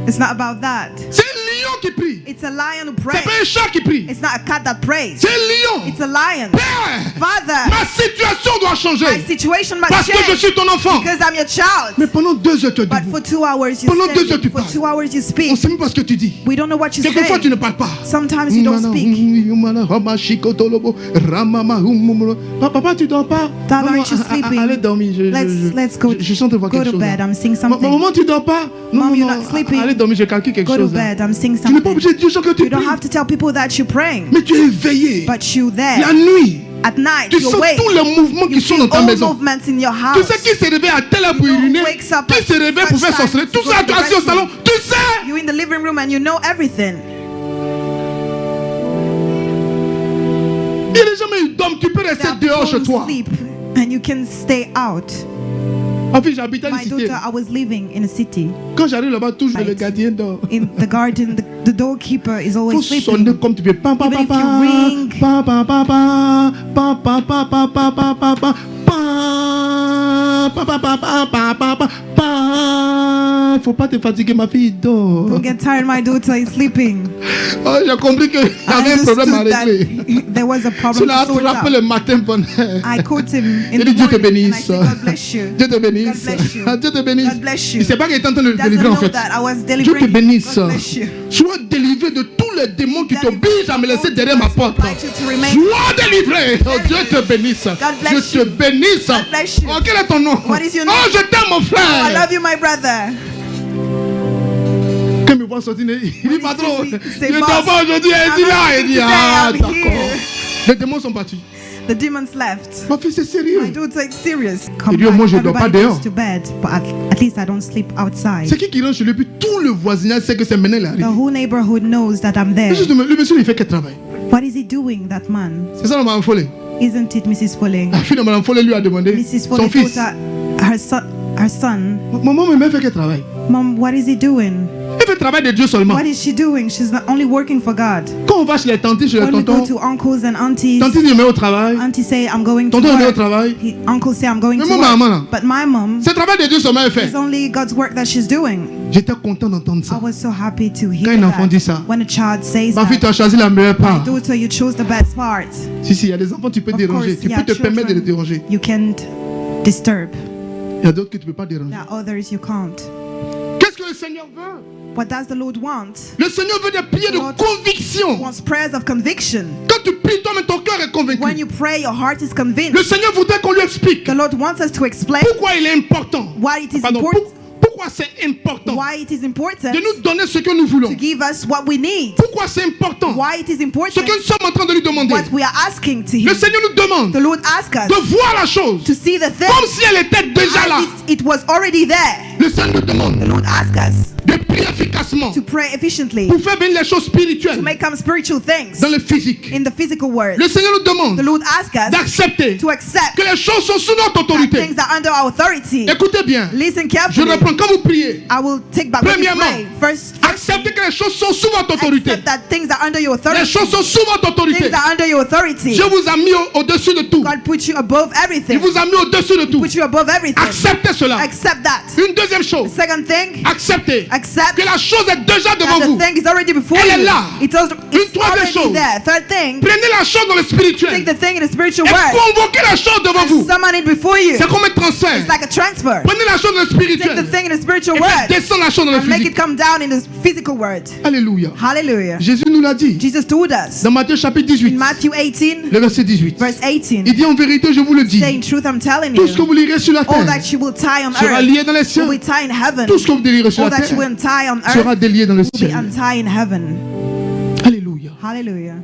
It's not about that. C'est un lion qui prie. It's a lion who C'est prays. pas un chat qui prie. It's not a cat that prays. C'est un lion. It's a lion. Père, Father, ma situation doit my changer situation must parce que je change suis ton enfant. because I'm your child. Mais pendant 2 heures, tu es But debout. for 2 hours you Pendant 2 heures, stand. tu For parles. 2 hours you On speak. sait même pas ce que tu dis. We don't know what you Quelquefois, tu say. ne parles pas. Sometimes you don't speak. Papa, tu dors pas? Dad, Non, aren't you sleeping? Allez dormir. Let's go. Je sens te voir Go quelque to chose. bed. I'm seeing something. Maman, tu dors pas? Non, Mom, non, you're non. not sleeping. Allez dormir, je calcule quelque Go to chose. bed. I'm seeing Tu n'es pas something. obligé de dire que tu You don't pries. have to tell people that you're praying. Mais tu es éveillé. But you La there nuit, at night, tu you're sens awake. tous les mouvements qui You sont feel dans ta all maison. movements in your Tu house. sais qui se réveille à telle heure pour You know uriner? who wakes up Qui se at réveille pour such faire time sorcerer? to Tout go ça, to the assis au restroom. salon. Tu sais? You're in the living room and you know everything. Il y a des gens, mais ils dorment. Tu peux There rester are dehors people chez who toi. sleep and you can stay out. En fait, j'habitais à une My cité. daughter, I was living in a city. Quand j'arrive là-bas, toujours le Right. gardien dort. In the garden, the doorkeeper is Il faut always sonner sleeping. comme tu peux. Pa, pa, Even pa, if you ring. pa, pa, pa, pa, pa, pa, pa, pa, pa, pa, pa, pa, pa, pa, pa, pa, pa, pa, pa, pa. Faut pas te fatiguer, ma fille dort. Don't get tired, my daughter is sleeping. Oh, j'ai compris qu'il y I avait un problème à understood that régler. there was a Je problem l'ai to sort attrapé out. le matin bonheur. I caught him in J'ai the dit Dieu te morning and I bénisse. said, God bless you. Dieu te bénisse. God bless you. Dieu te bénisse. God bless you. Il ne sait pas qu'il est en train de Doesn't délivrer en know fait. that I was Dieu te delivering. bénisse. God bless you. Sois délivré de tous les démons qui t'obligent à me laisser derrière ma porte. Invite you to remain. Sois délivré. Oh, Dieu te bénisse. bless Dieu te bénisse. God bless you. Oh, quel est ton nom? What is your Oh, name? je t'aime, mon I frère. love you, my brother. Quand il me voit sortir, il dit pas trop. he Je say, ne boss, dors pas aujourd'hui. Il dit I'm là. not Il dit today, ah, I'm d'accord. here. Les démons sont partis. The demons left. Ma fille, c'est sérieux. My daughter is serious. Il Come dit, oh, back. moi, je dors pas Everybody dehors. goes to bed, but at least I don't sleep outside. C'est qui rentre chez lui, puis tout le voisinage sait que c'est maintenant il arrive. The whole neighborhood knows that I'm there. Le monsieur, il fait quel travail? What is he doing, that man? C'est ça, Mme Follet. Isn't it Mrs. Foley? La fille de Mme Follet lui a demandé Mrs. son Foley fils. told her son, Maman, mais fait quel travail? Mom, what is he doing? Il fait le travail de Dieu seulement. What is she doing? She's not only working for God. Quand on va chez les tantes, chez les When we go tontons, to uncles and aunties, tante dit, je mets au travail. auntie say I'm going to Tonton, il met au work. travail. Uncle say I'm going Mais to moi, maman, là. work. But my mom, C'est le travail de Dieu seulement elle fait. it's only God's work that she's doing. J'étais content d'entendre I ça. was so happy to Quand hear un enfant dit ça, that. When a child says ma fille, tu that, as choisi la meilleure part. daughter, you chose the best part. Si, il y a des enfants, tu peux Of déranger. course, Tu yeah, peux te permettre de les children, déranger. you can't disturb. Il y a d'autres que tu ne peux pas déranger. There are others you can't. Qu'est-ce que le Seigneur veut? What does the Lord want? Le Seigneur veut des prières de Lord conviction. Wants prayers of conviction. Quand tu pries, toi-même, ton cœur est convaincu. When you pray, your heart is Le convinced. Seigneur voudrait qu'on lui explique The Lord wants us to explain pourquoi il est important. why it is Pardon, important. pourquoi c'est important Why it is important de nous donner ce que nous voulons. to give us what we need. Pourquoi c'est important Why it is ce important que nous sommes en train de lui demander. what we are asking to Le Him. Seigneur nous demande The Lord asks us de voir la chose to see the thing comme si elle était déjà là. as it was already there. Le Seigneur nous demande The Lord asks us de prier efficacement to pray efficiently, pour faire venir les choses to spirituelles make come spiritual things dans le physique. in the physical world. Le Seigneur nous The demande Lord asks us d'accepter to accept que les choses sont sous notre that autorité. things are under our authority. Écoutez bien, Listen je carefully. reprends. Quand vous priez, I will take back what you Premièrement, pray. First, acceptez que les choses sont sous votre autorité. accept that things are under your Les authority. choses sont sous votre autorité. Things are under your authority. Dieu vous a mis au-dessus de tout. God put you above Il everything. vous a mis au-dessus de tout. Put you above everything. Acceptez cela. Accept that. Une deuxième chose, Second thing, acceptez accept que la chose est déjà devant that vous. the thing is already before Elle est you. là. It's troisième already chose. there. Third thing, Prenez la chose dans le take spirituel the thing in the spiritual et world. convoquez la chose devant vous. Summon it before you. C'est comme un transfert. It's like a transfer. Prenez la chose dans le Take the spirituel thing in the spiritual et world faites descendre la chose dans le and make it physique. come down in the physical world. Alléluia. Hallelujah. Jésus nous l'a dit Jesus told us dans Matthieu chapitre in 18, Matthew 18, le verset 18. verse 18, Il dit en vérité, je vous le dis, say in truth, I'm telling tout ce que you, vous lirez sur la all terre that you will tie on sera earth lié dans les cieux. will be tied in heaven. Tout ce que vous lirez sur All la that you terre will tie on sera earth délié dans le will be ciel. untied in heaven. Alléluia. Hallelujah.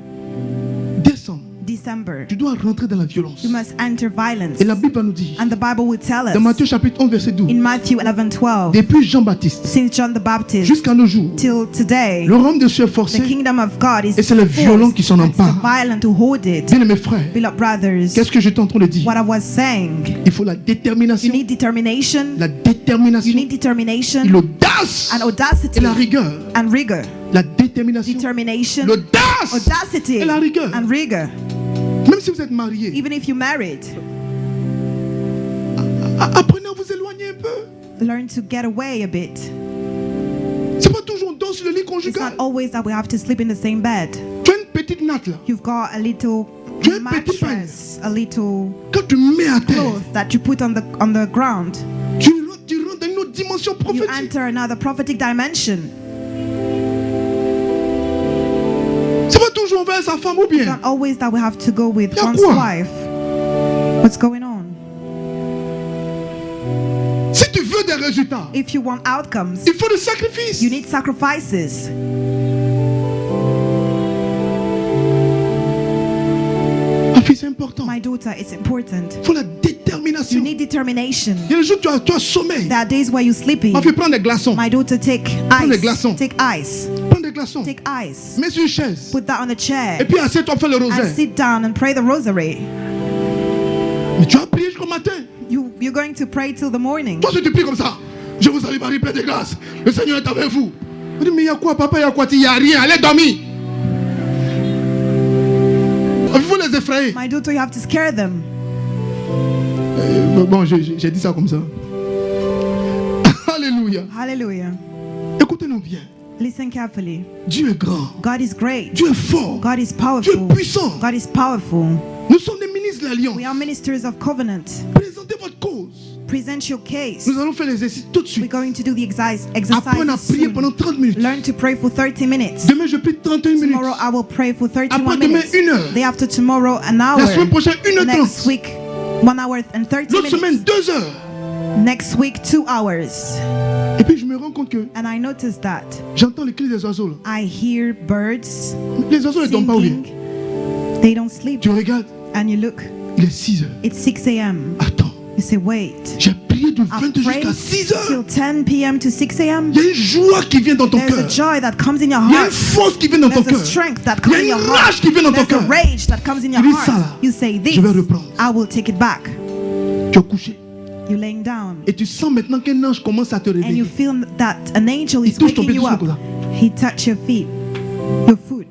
Décembre. Descend. December, tu dois rentrer dans la violence. you must enter violence. Et la Bible nous dit, And the Bible will tell dans us Matthieu chapitre 11, verset 12, in Matthew 11:12, depuis Jean-Baptiste since John the Baptist jusqu'à nos jours, till today, le royaume de Dieu est the forcé. kingdom of God is Et c'est les violents qui s'en forced, and it's the emparent. violent who hold it. Bien mes frères, Beloved brothers, qu'est-ce que j'étais en train de dire? what I was saying, Il faut la you détermination, need determination, la you détermination, need determination l'audace and et audacity la rigueur. and rigor. La détermination, Determination, l'audace audacity et la rigueur. and rigor. Même si vous êtes marié, Even if you're married, apprenez à vous éloigner un peu. learn to get away a bit. C'est pas toujours on dort sur le lit It's not conjugal. always that we have to sleep in the same bed. Tu as une petite natte là. You've got a little Tu as un petit mattress, a little Quand tu mets à terre, cloth that you put on the ground. tu rentres dans une autre dimension You prophétique. enter another prophetic dimension. C'est pas toujours envers sa femme ou It's bien. not always that we have to go with Y'a one's quoi? wife. What's going on? Si tu veux des résultats, If you want outcomes, il faut des sacrifices. you need sacrifices. Ma fille, c'est important. My daughter, it's important. Il faut la You détermination. need determination. Il y a des jours où tu as sommeil. There are days where you're sleeping. Ma fille, prends des glaçons. My daughter, take Prends des ice. glaçons. Take ice. Prends des glaçons. Take ice. Mets sur une chaise. Put that on a chair. Et puis assieds-toi, fais le And rosaire. sit down and pray the rosary. Mais tu as prié jusqu'au matin. You're going to pray till the morning. Toi, si tu pries comme ça, je vous salue Marie, pleine de grâce. Le Seigneur est avec vous. On dit, mais il y a quoi, papa, il y a quoi? Il n'y a rien. Allez dormir. Il faut les effrayer. My daughter, you have to scare them. Bon, j'ai dit ça comme ça. Alléluia. Hallelujah. Écoutez-nous bien. Listen carefully. Dieu est grand. God is great. Dieu est fort. God is Dieu powerful. est puissant. God is powerful. Nous sommes des ministres de l'Alliance. We are ministers of covenant. Présentez votre cause. Present your case. Nous allons faire l'exercice tout de We're suite. going to do the Apprenez à exercise prier pendant soon. 30 minutes. Learn to pray for 30 minutes. Demain, je prie 31 minutes. Tomorrow I will pray for 31 Après-demain, minutes. 1 heure. Day after tomorrow, an hour. La semaine prochaine, 1h30. Next week, 1 hour and 30 L'autre semaine, minutes. 2 heures. Next week, 2 hours. Et puis, je me rends compte que And I noticed that j'entends les cris des oiseaux. Là. I hear birds Les oiseaux ne dorment pas ou bien. singing. They don't sleep. Tu regardes, And you look, il est 6 heures. it's 6 a.m. Attends, You say, wait. j'ai prié de I've 22 prayed jusqu'à 6 heures. till 10 p.m. to 6 a.m. Il y a une joie qui vient dans ton There's a cœur. joy that comes in your Il y a une heart. force qui vient dans ton There's a cœur. strength that Il y comes a in une your rage qui heart. vient dans ton There's a cœur. rage that comes in your Tu dis ça, là. heart. You say this, Je vais reprendre. I will take it back. Tu es couché. You're laying down. Et tu sens maintenant qu'un ange commence à te And you réveiller. feel that an angel Il is touche ton waking pied you doucement up. comme ça. He touched your feet, your foot.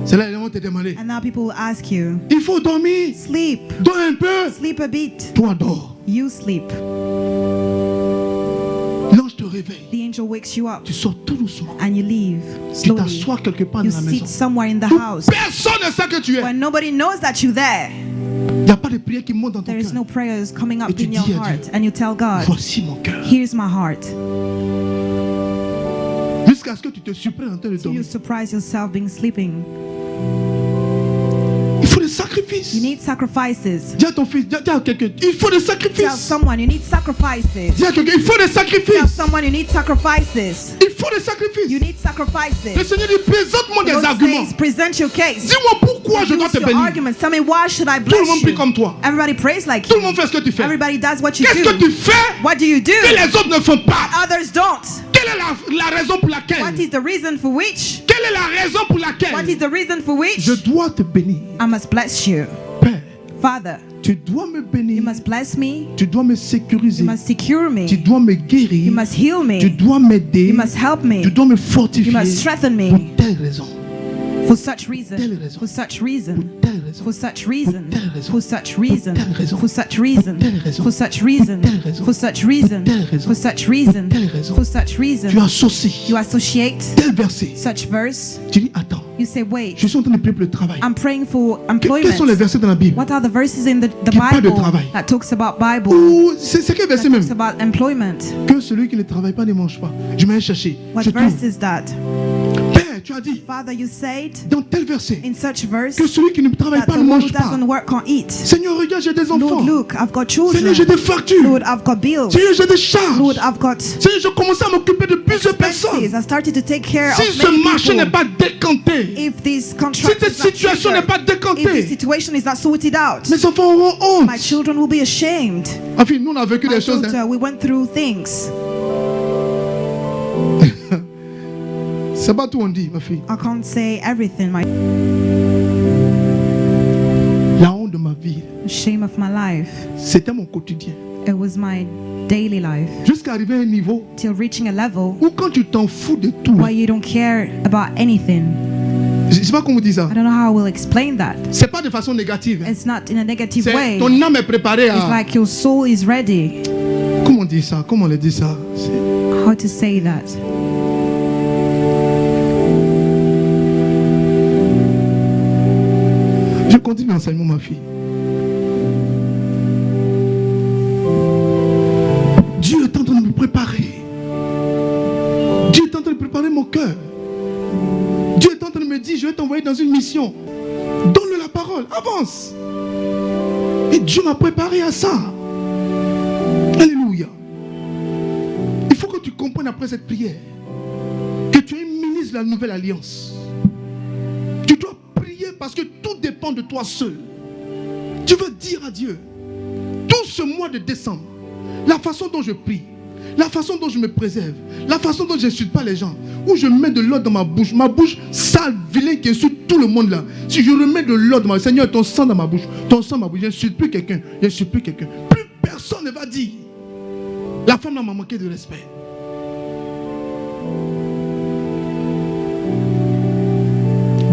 C'est là qu'ils vont te demander. And now people will ask you, Il faut dormir. sleep, Dors un peu. sleep a bit. Toi, dors. You sleep. L'ange te réveille. The angel wakes you up Tu sors tout doucement. and you leave Tu slowly. t'assois quelque part You dans la maison. sit somewhere in the Où house personne ne sait que tu es. when nobody knows that you're there. Il n'y a pas de prière qui monte dans ton There is cœur. no prayers coming up Et tu in your dis à heart. Dieu, And you tell God, Voici mon cœur. here's my heart. Jusqu'à ce que tu te surprennes en train de So you dormir. surprise yourself being sleeping. Il faut des sacrifices. You need sacrifices. Dis à ton fils, dis à quelqu'un, il faut des Tell sacrifices. someone you need sacrifices. Dis à quelqu'un, il faut des Tell sacrifices. someone you need sacrifices. Il faut des You sacrifices. need Le sacrifices. Seigneur dit, présente-moi des God arguments. says, present your case. Dis-moi pourquoi je dois Use te your bénir. arguments. Tell me, why should I Tout le monde bless prie you? comme toi. Everybody prays like Tout le you. monde fait ce que tu fais. Everybody does what you Qu'est-ce que do. tu fais What do you do? que les autres ne font pas? Others don't. Quelle est la raison pour laquelle? What is the reason for which? Quelle est la raison pour What laquelle is the reason for which? je dois te bénir? I must bless you. Père, Father, tu dois me you bénir. must bless me. Tu dois me You sécuriser. must secure Tu me. dois me guérir. You must heal Tu me. dois m'aider. You must help me. Tu dois me You fortifier. must strengthen Pour me. telle raison. For such telle reason. raison. For such Pour reason. telle raison. For such reason. telle raison. For such Pour reason. telle raison. For such reason. Pour telle raison. For such reason. Pour telle raison. For such reason. Pour telle raison. For such reason. Pour telle raison. For such Tu reason. associes You associate tel verset. such verse. Tu dis, attends, You say, wait, je suis en train de prier pour le travail. I'm praying for Quels sont les employment. versets dans la Bible? What are the verses in the Qui parlent de Bible travail. that talks about Bible? Ou c'est quel That verset même? talks about employment. Que celui qui ne travaille pas ne mange pas. Je vais aller chercher. What Je verse trouve. is that? Père, tu as dit Father, you said dans tel verset in such verse que celui qui ne travaille that pas the ne one who mange pas. doesn't work can't eat. Seigneur, regarde, j'ai des enfants. Lord, look, I've got Seigneur, children. j'ai des factures. Lord, I've got bills. Seigneur, j'ai des charges. Lord, I've got Seigneur, je commence à m'occuper de plusieurs personnes. expenses. I started to take care Si of ce many marché n'est people. pas décanté, If these si contracts cette situation n'est pas If the décantée, situation is not sorted out, mes enfants auront my honte. children will be ashamed. Enfin, nous on a vécu My des choses. daughter, Hein. we went through things. C'est pas tout on dit, ma fille. I can't say everything. My La honte de ma vie, shame of my life. c'était mon quotidien. It was my daily life. Jusqu'à arriver à un niveau Till reaching a level où quand tu t'en fous de tout, where you don't care about anything. je sais pas comment on dit ça. I don't know how I will explain that. C'est pas de façon négative. Hein. It's not in a negative C'est way. ton âme est préparée It's à. like your soul is ready. Comment on dit ça? Comment on le dit ça? C'est- How to say that? Je continue l'enseignement, ma fille. Dieu est en train de me préparer. Dieu est en train de préparer mon cœur. Dieu est en train de me dire, je vais t'envoyer dans une mission. Donne-le la parole, avance. Et Dieu m'a préparé à ça. Alléluia. Il faut que tu comprennes après cette prière que tu es ministre de la nouvelle alliance. Tu dois prier parce que tout dépend de toi seul. Tu veux dire à Dieu, tout ce mois de décembre, la façon dont je prie, la façon dont je me préserve, la façon dont je n'insulte pas les gens, où je mets de l'ordre dans ma bouche sale, vilain qui insulte tout le monde là. Si je remets de l'ordre dans ma Seigneur, ton sang dans ma bouche, ton sang dans ma bouche, je n'insulte plus quelqu'un, je n'insulte plus quelqu'un. Plus personne ne va dire. La femme là m'a manqué de respect.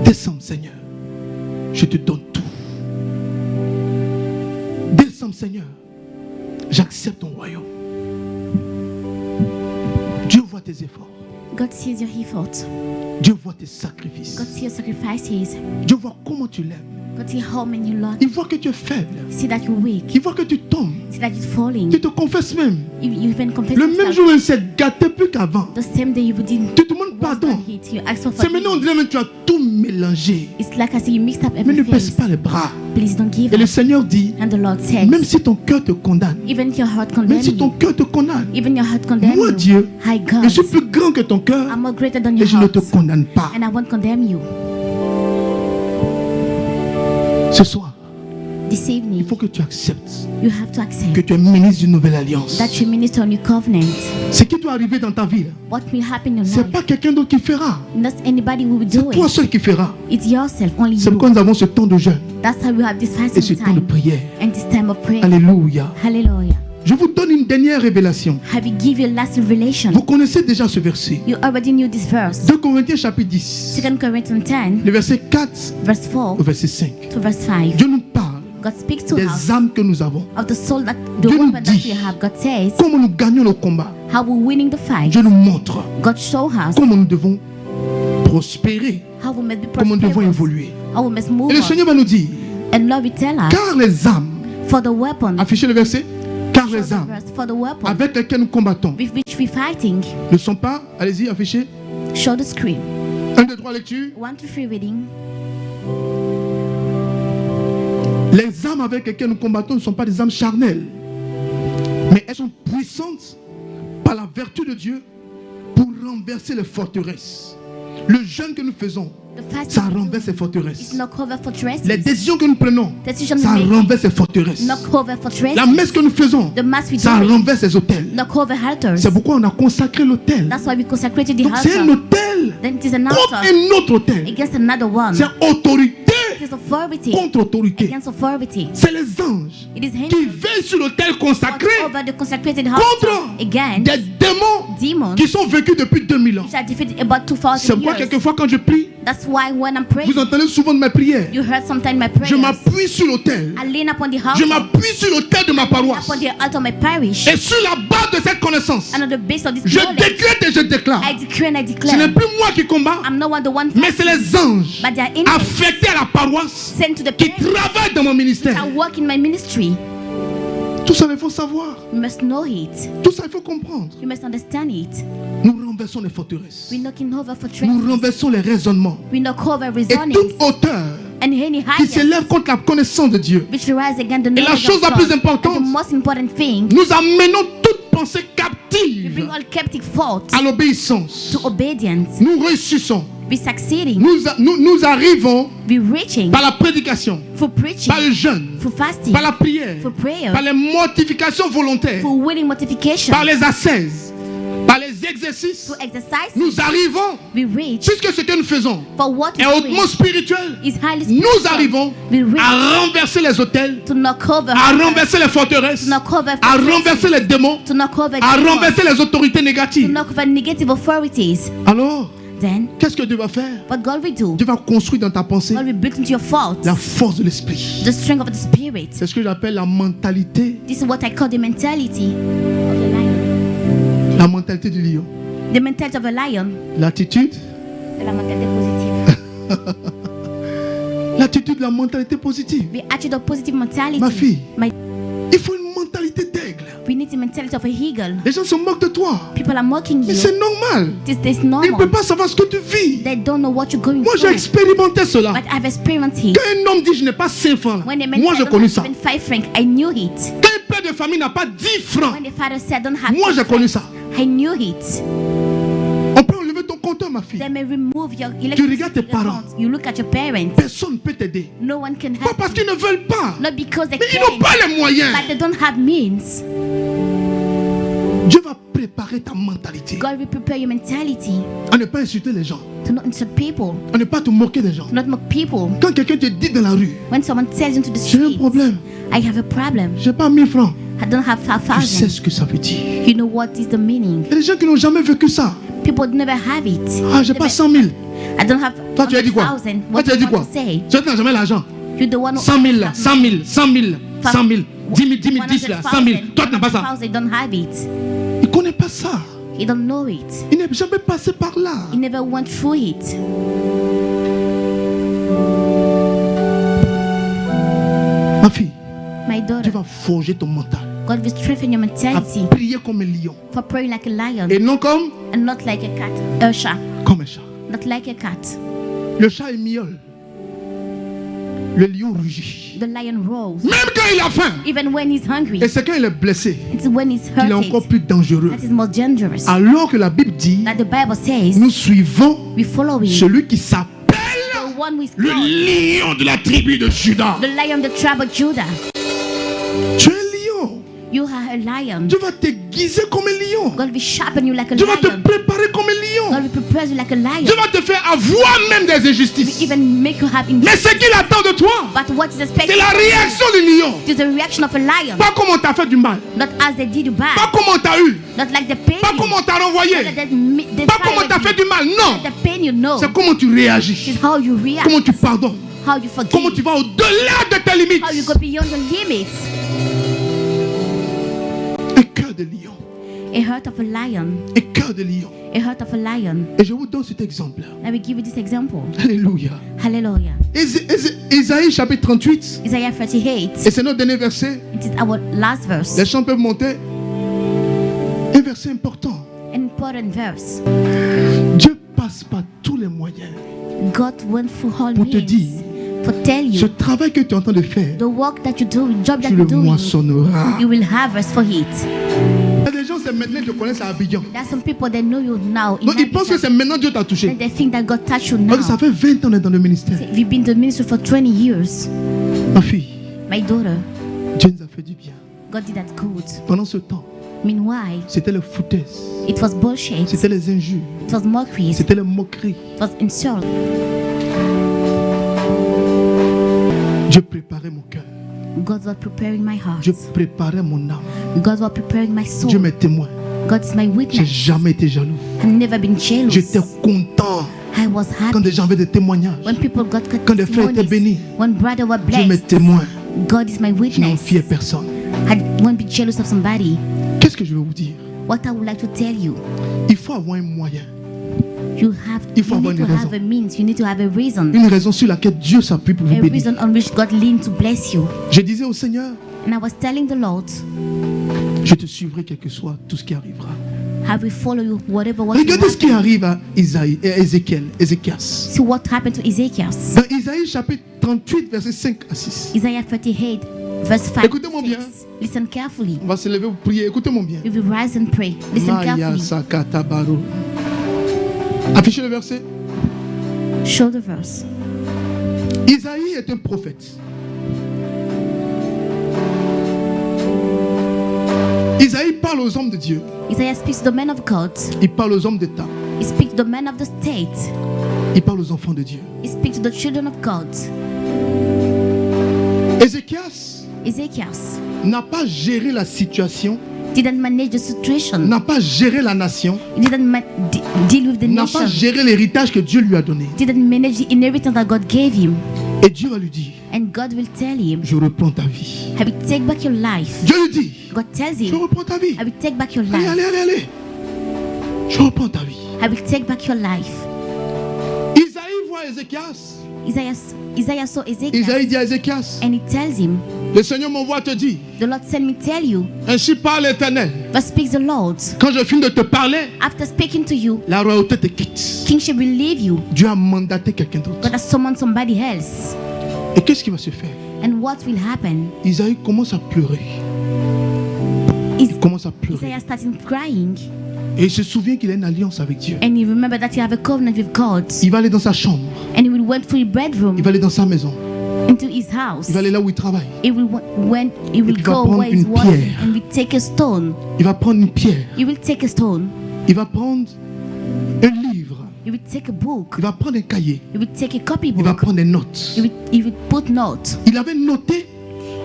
Décembre, Seigneur, je te donne tout. Décembre, Seigneur, j'accepte ton royaume. Dieu voit tes efforts. God sees your effort. Dieu voit tes sacrifices. God sees your sacrifices. Dieu voit comment tu l'aimes. God sees how many you love. Il voit que tu es faible. See that you're weak. Il voit que tu tombes. See that you're falling. Tu te confesses même. You even confess Le même yourself. jour, il s'est gâté plus qu'avant. The same day you didn't Tu te demandes pardon. hit. You ask for C'est maintenant on forgiveness. dirait même que tu as tout mélangé. It's like I say you mixed up Mais ne baisse everything. pas les bras. Please don't give Et le up. Seigneur dit, And the Lord says, même si ton cœur te condamne, even your heart même condemns si ton you. cœur te condamne, Even your heart condemns moi you. Dieu, Hi je God. suis plus grand que ton cœur I'm more greater than et your je ne te heart. condamne pas. And I won't condemn you. Ce soir, This il evening, faut que tu acceptes you have to accept que tu es ministre d'une nouvelle alliance. that you minister on your covenant. Ce qui doit arriver dans ta vie, là, What will happen in c'est your life? pas quelqu'un d'autre qui fera. Not anybody who will C'est do toi it. seul qui fera. It's yourself, only C'est you. pourquoi nous avons ce temps de jeûne That's how we have this et ce fasting temps de time prière. and this time of prayer. Alléluia. Hallelujah. Je vous donne une dernière révélation. Have you give your last revelation? Vous connaissez déjà ce verset. You already knew this verse. 2 Corinthiens chapitre 10, 2 Corinthians 10, le verset 4 verse 4 au verset 5. to verse 5. Dieu nous parle God speaks to des us âmes que nous avons. of the soul that the Dieu nous weapon that dit we have. God says Comment nous gagnons nos combats. how we're winning the fight. Dieu nous montre God show us comment nous devons prospérer, how we must be comment nous devons prosperous, évoluer. how we must move Et le on. Seigneur va nous dire, And Lord will tell us car les âmes, for the weapon, affichez le verset, car show les the âmes verse, for the weapon avec lesquelles nous combattons with which we're fighting, ne sont pas, allez-y, affichez, show the screen. 1, 2, 3, lecture. 1 to 3 reading. Les âmes avec lesquelles nous combattons ne sont pas des âmes charnelles, mais elles sont puissantes par la vertu de Dieu pour renverser les forteresses. Le jeûne que nous faisons, The fasting ça renverse ces forteresses. is knock over fortresses. Les décisions que nous prenons, Decision ça we make, renverse ces forteresses. knock over fortresses. La messe que nous faisons, The mass we ça do, renverse ces hôtels. knock over altars. C'est pourquoi on a consacré l'autel. That's why we consecrated the Donc c'est un altar. hôtel Then it is an contre altar un autre hôtel. against another one. C'est autorité It is authority contre autorité. against authority. C'est les anges It is qui him veillent sur l'autel watch consacré over the consecrated altar contre against des démons demons qui sont vécus depuis 2000 ans. which are defeated about C'est 2000 pourquoi years. quelquefois quand je prie, That's why when I'm praying, vous entendez souvent de mes prières. you heard sometimes my Je prayers. m'appuie sur l'autel. I lean upon the Je altar, m'appuie sur l'autel de ma paroisse. upon the altar of my parish, Et sur la base de cette connaissance, and on the base of this je knowledge, décrète et je déclare. I decree and I Ce n'est declare, plus moi qui combat, I'm not one the one mais c'est les anges but they are angels affectés à la paroisse sent to the qui parish travaillent dans mon ministère. that work in my ministry. Tout ça, il faut savoir. You must know it. Tout ça, il faut comprendre. You must understand it. Nous renversons les forteresses. We're knocking over Nous fortresses. renversons les raisonnements. We knock over Et reasonings toute hauteur and any qui higher s'élève contre la connaissance de Dieu. which rise against the Et la knowledge chose of la God. plus And importante, the most important thing, nous amenons toute pensée you bring captive all captive thoughts à l'obéissance. to obedience. Nous réussissons we're succeeding, nous arrivons we're reaching par la prédication, for preaching, par le jeûne, for fasting, par la prière, for prayer, par les mortifications volontaires, for willing mortification, par les ascèses, par les exercices. for exercise. Nous arrivons, We reach puisque ce que nous faisons for what est we're hautement doing spirituel, is highly nous spiritual. arrivons We reach à renverser les hôtels, to knock over, à renverser les forteresses, to knock over, à renverser les démons, to knock over, à demons, renverser les autorités to négatives. knock over negative authorities. Alors, Then qu'est-ce que Dieu va faire? what God will do, Dieu va construire dans ta pensée God will build into your thoughts la force de l'esprit. the strength of the spirit. C'est ce que j'appelle la mentalité, This is what I call the mentality of the lion. la mentalité du lion. The mentality of a lion. L'attitude, La mentalité positive. l'attitude, la mentalité positive. The attitude of positive mentality. Ma fille, My, il faut une mentalité d'aigle. we need the mentality of a eagle. Les gens se moquent de toi. People are mocking Mais you. c'est normal. This is Ils ne normal. peuvent pas savoir ce que tu vis. They don't know what you're going Moi, j'ai through. expérimenté cela. But I've experienced it. Quand un homme dit je n'ai pas 5 francs, When the man moi said, j'ai I don't connu have ça. even 5 francs, I knew it. Quand un père de famille n'a pas 10 francs, When the father said, I don't have moi j'ai 10 connu francs, ça. I knew it. On peut enlever ton compteur, ma fille. They may remove your Tu regardes tes electricity parents. account. You look at your parents. Personne ne peut t'aider. No one can Pas help parce you. qu'ils ne veulent pas. Not because they Mais ils n'ont can, pas les moyens. but they don't have means. Dieu va préparer ta mentalité. God will prepare your mentality À ne pas insulter les gens. to not insult people, À ne pas te moquer des gens. to not mock people. Quand quelqu'un te dit dans la rue, When someone tells into the j'ai un street, problème, I have a problem, j'ai pas 1000 francs. I don't have Tu sais 5,000. ce que ça veut dire. You know what is the meaning? Il y a des gens qui n'ont jamais vécu ça. People never have it. Ah, j'ai pas 100 000. I don't have Toi, tu as dit quoi? 100,000. Toi, What tu do as dit you quoi? want to say? Tu n'as jamais l'argent. You're the one who 100 000 là, have 100 000, 100 000, 100 000, 10 000, 10 000, 10 là, 100 000. Toi, tu n'as pas ça. 100,000, don't have it. Il ne connaît pas ça. He don't know it. Il n'est jamais passé par là. He never went through it. Ma fille, My Dieu daughter, va forger ton mental. God will strengthen your À mentality prier comme un lion. for praying like a lion Et non comme, and not like a cat. A chat, comme un chat. not like a cat. Le chat est miaule. Le lion rugit. The lion roars. Même quand il a faim. Even when he's hungry, Et c'est quand il est blessé it's when he's qu'il est encore hurting plus dangereux. that is more dangerous. Alors que la Bible dit, That the Bible says nous suivons we follow him. celui qui s'appelle The one with le God, lion de la tribu de Juda. the lion of the tribe of Judah. Tu es un lion. You are a lion. Dieu va t'aiguiser comme un lion. God will sharpen you like a Dieu va te lion. préparer comme un lion. God will prepare you like a lion. Dieu va te faire avoir même des Will injustices. even make you have Mais injustice. ce qu'il attend de toi, But what is expected c'est la réaction du lion. is the reaction of a lion. Pas comment on t'a fait du mal. Not as they did you Pas bad. comment on t'a eu. Not like they pain Pas you. comment on t'a renvoyé. Not that they Pas comment on t'a fait du mal. Non. The pain you know. C'est comment tu réagis. It's how you react. Comment tu pardonnes. How you forgive. Comment tu vas au-delà de tes limites. How you go beyond your limits. Un cœur de lion. A heart of a lion. Un cœur de lion. A heart of a lion. Et je vous donne cet exemple. Let me give you this example. Alléluia. Hallelujah. Isaïe chapitre 38. Isaiah 38. Et c'est notre dernier verset. It is our last verse. Les chants peuvent monter. Un verset important. An important verse. Dieu passe par tous les moyens God went through all pour te means dire, for tell ce you travail que tu es en train de faire, the work that you do, job that tu you're le doing, moissonneras. you will harvest for it. Il y a des gens, c'est maintenant que je connais à Abidjan. There are some people that know you now. In Donc ils pensent que Abidjan, c'est maintenant que Dieu t'a touché. that they think that God touched you now. Donc ça fait 20 ans d'être dans le ministère. We've been in the ministry for 20 years. Ma fille, My daughter, Dieu nous a fait du bien. God did that good. Pendant ce temps, Meanwhile, c'était les foutaises, it was bullshit. c'était les injures, It was mockery. c'était les moqueries. It was insult. Dieu préparait mon cœur. God was preparing my heart. Dieu préparait mon âme. God was preparing my soul. Dieu m'est témoin. God is my J'ai witness. jamais été jaloux. I've never been jealous. J'étais content I was quand happy des gens avaient des témoignages. when people got Quand des frères étaient bénis. testimonies. When brothers were Dieu m'est blessed. témoin. God is my Je n'en witness. fiais personne. I won't be jealous of somebody. Qu'est-ce que je veux vous dire? What I would like to tell you, Il faut avoir un moyen, you Il faut need avoir to une have a means. You need to have a reason. une raison sur laquelle Dieu s'appuie pour vous A bénir. reason on which God leaned to bless you. Je disais au Seigneur, And I was telling the Lord, je te suivrai quel que soit tout ce qui arrivera. I will follow you whatever what you Regardez ce qui happen. arrive à Ézéchias. See what happened to Ezekiel. Dans Isaïe chapitre 38, versets 5 à 6. Isaiah 38, verse 5. Écoutez-moi bien. Listen carefully. On va se lever pour prier. Écoutez-moi bien. We will rise and pray. Listen Maya carefully. Sakatabaro. Affichez le verset. Show the verse. Isaïe est un prophète. Isaïe parle aux hommes de Dieu. Isaiah speaks to the men of God. Il parle aux hommes d'État. He speaks to the men of the state. Il parle aux enfants de Dieu. He speaks to the children of God. Ézéchias Ezekias n'a pas géré la situation, didn't manage the situation. n'a pas géré la nation, He didn't deal with the n'a pas nation. géré l'héritage que Dieu lui a donné. Didn't manage the inheritance that God gave him. Et Dieu va lui dire, And God will tell him, je reprends ta vie. I will take back your life. Dieu lui dit, God tells je him, reprends ta vie. I will take back your Allez, life. allez, allez, allez. Je reprends ta vie. I will take back your life. Isaïe voit Ézéchias. Isaiah saw Ezekiel Isaïe dit à Ézéchias, and he tells him, le Seigneur m'envoie te dire, the Lord sent me tell you, ainsi parle l'Éternel. thus speaks the Lord. Quand je finis de te parler, After speaking to you, la royauté te quitte. kingship will leave you. Dieu a mandaté quelqu'un d'autre. God has summoned somebody else. Et qu'est-ce qui va se faire? And what will happen? Isaïe commence à pleurer. Is Il commence à pleurer. Isaiah starting crying, Et il se souvient qu'il a une alliance avec Dieu. and he remembered that he have a covenant with God. Il va aller dans sa chambre. And he will went to his bedroom, Il va aller dans sa maison. into his house. Il va aller là où il travaille. He will he will il va go prendre where he's une working, pierre. and will take a stone. Il va prendre une pierre. He will take a stone. Il va prendre un livre. He will take a book. Il va prendre un cahier. He will take a Il va copybook. prendre des notes. He will put notes. Il avait noté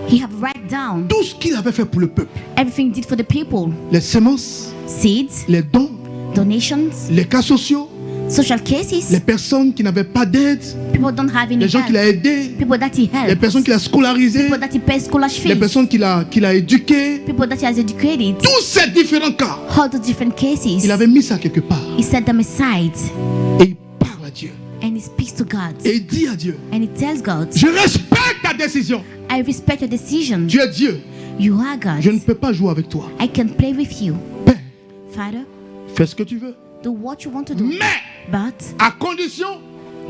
He have write down tout ce qu'il avait fait pour le peuple. everything he did for the people. Les semences, Seeds, les dons, donations, les cas sociaux, social cases, les personnes qui n'avaient pas d'aide, people don't have any les gens qu'il help, a aidés, people that he les helped, personnes qu'il a scolarisées, people that he pays scholarship les fees, personnes qu'il a éduquées. people that he has educated, Tous ces différents cas, all the different cases. il avait mis ça quelque part. He set them aside Et il parle à Dieu. and he speaks to God. Et il dit à Dieu, And he tells God, je respecte ta décision. I respect your decision. Tu es Dieu. You are God. Je ne peux pas jouer avec toi. I can play with you. Père, Father, fais ce que tu veux. do what you want to do. Mais But à condition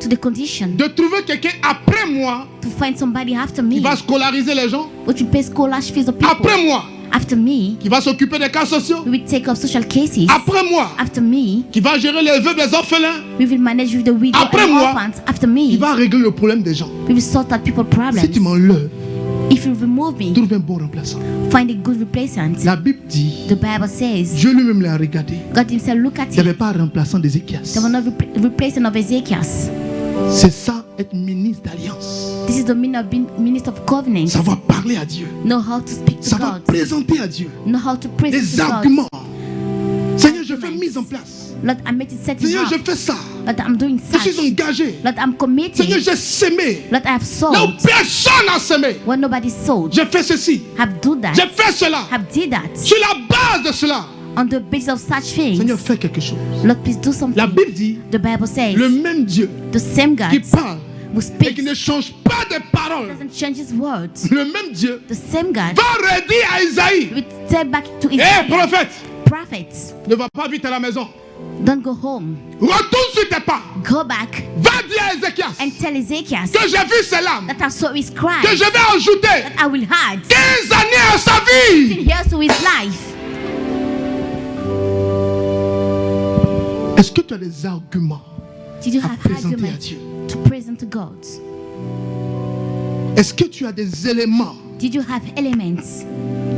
to the condition de trouver quelqu'un après moi to find somebody after me qui va scolariser les gens, which will pay scholarship fees of people. après moi After me, qui va s'occuper des cas sociaux, we will take up social cases. après moi After me, qui va gérer les veuves des orphelins, we will manage with the widow Après and moi, orphans. After qui me, va régler le problème des gens. we will sort out people's problems. Si tu m'enlèves, If you remove me, trouve un bon remplaçant. find a good replacement. La Bible dit, The Bible says, Dieu lui-même l'a regardé. God himself look at Il n'y avait it. pas un remplaçant d'Ézéchias. There was no replacement of Ezekias. C'est ça, être ministre d'alliance. This is the meaning of being minister of covenant. Savoir parler à Dieu. Know how to speak to Savoir God. présenter à Dieu Know how to praise des to God. arguments. Seigneur, je fais mise en place. Lord, I'm making setting Seigneur, up. je fais ça. Lord, I'm doing Je suis such. engagé. Lord, I'm committed. Seigneur, j'ai sémé. Lord, I have Là où sold personne n'a sémé. when nobody sold. J'ai fait ceci. Have do that. J'ai fait cela. Have did that. Sur la base de cela, On the basis of such things. Seigneur, fais quelque chose. Lord, please do something. La Bible dit, The Bible says le même Dieu the same God qui parle who et speaks qui ne change pas de parole, doesn't change his words. le même Dieu The same God va redire à Isaïe, will step back to hé Israel. prophète, Prophets, ne va pas vite à la maison. don't go home. Retourne sur tes pas. Go back Va dire à Ézéchias and tell Ezekiel que j'ai vu ses larmes, that I saw his cry, que je vais ajouter that I will add 15 années à sa vie. years to his life. Est-ce que tu as des arguments Did you à have présenter à arguments Dieu? to present to God? Est-ce que tu as des éléments Did you have elements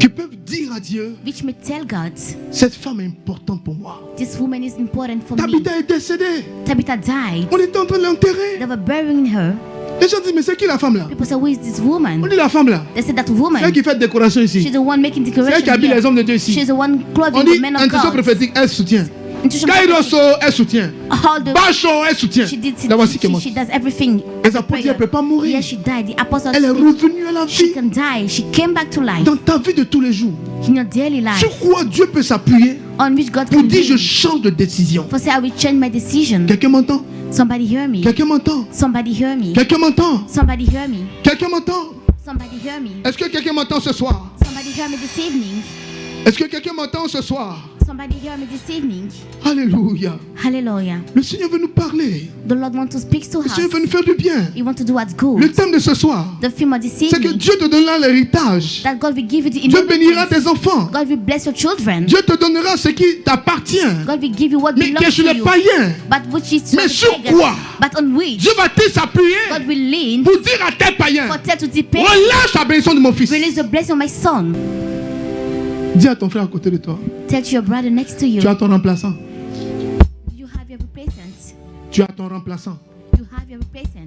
qui peuvent dire à Dieu, which may tell God, cette femme est importante pour moi? this woman is important for me? Tabitha est décédée. Tabitha died. On était en train de l'enterrer. They were burying her. Les gens disent, mais c'est qui la femme là? People say, who is this On woman? dit la femme là. They said that C'est elle woman, qui fait décoration ici. she's the one making C'est elle qui decoration habille les here. hommes de Dieu ici. She's the one On clothing dit the men of intuition God. prophétique, elle soutient. Intuition Kairoso, elle soutient. all the Bachon, elle soutient. she did La voici qui est morte. she does everything. Les apôtres, elle ne peut pas mourir. Yes, she died. The apostle Elle est revenue à la she vie. can die. She came back to life Dans ta vie de tous les jours, in your daily life, sur quoi Dieu peut s'appuyer on which God pour can dire je be. change de décision? For say I will change my decision. Quelqu'un m'entend? Somebody hear me. Quelqu'un m'entend? Somebody hear me. Quelqu'un m'entend? Somebody hear me. Quelqu'un m'entend? Somebody hear me. Est-ce que quelqu'un m'entend ce soir? Somebody hear me this evening. Est-ce que quelqu'un m'entend ce soir? Somebody hear me this evening. Alléluia. Hallelujah. Le Seigneur veut nous parler. The Lord wants to speak to Le us. Seigneur veut nous faire du bien. He wants to do what's good. Le thème de ce soir, The theme of this c'est que evening. Dieu te donnera l'héritage. That God will give you the Dieu bénira inheritance. tes enfants. God will bless your children. Dieu te donnera ce qui t'appartient. God will give you what Mais qui est belongs chez to les you. païens. But which is Mais to the sur pagans. quoi? But on which Dieu va-t-il s'appuyer God will lean pour dire à tel païen, for tell to the pagan. relâche la bénédiction de mon fils. Release the blessing of my son. Dis à ton frère à côté de toi, Tell to your brother next to you. tu as ton remplaçant. You have your replacement. Tu as ton remplaçant. You have your replacement.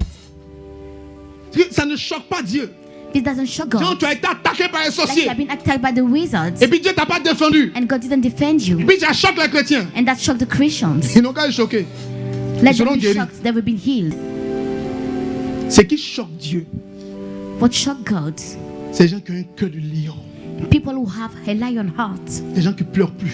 Ça ne choque pas Dieu. This doesn't shock Genre, God. tu as été attaqué par les Like you sorciers. have been attacked by the wizards Et puis Dieu t'a pas défendu. and God didn't defend you. Et puis ça choque les chrétiens. And that shocked the Christians. Ils n'ont qu'à être choqués. Let seront them be guéris. shocked, they will be healed. Ce qui choque Dieu, What shocked God? c'est les gens qui ont un cœur de lion. People who have a lion heart. Les gens qui pleurent plus.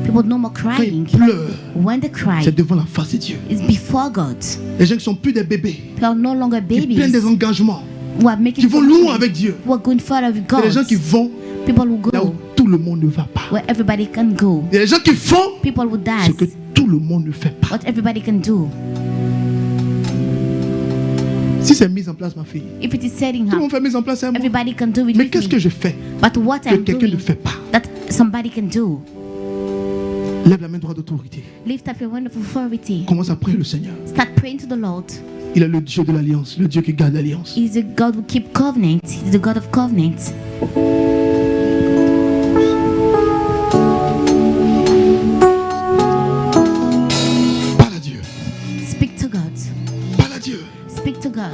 People no more Quand crying. ils pleurent, When they cry, c'est devant la face de Dieu. it's before God. Les gens qui sont plus des bébés, They are no longer qui prennent babies des engagements, who are making qui vont commitments, loin avec Dieu. who are going further with C'est les gens God. qui vont People who là où go tout le monde ne va pas. where everybody can go. Il y a des gens qui font People who ce que does tout le monde ne fait pas. what everybody can do. Si c'est mis en place, ma fille, If it is setting tout le up, monde fait mise en place, c'est moi. everybody can do it Mais with qu'est-ce que me. je fais But what que I'm quelqu'un ne doing fait pas? that somebody can do. Lève la main droite d'autorité. Lift up your wonderful authority. Commence à prier le Seigneur. Start praying to the Lord. Il est le Dieu de l'alliance, le Dieu qui garde l'alliance. He's the God who keep covenant. He's the God of covenant. Parle à Dieu. Speak to God. Parle à Dieu. Speak to God.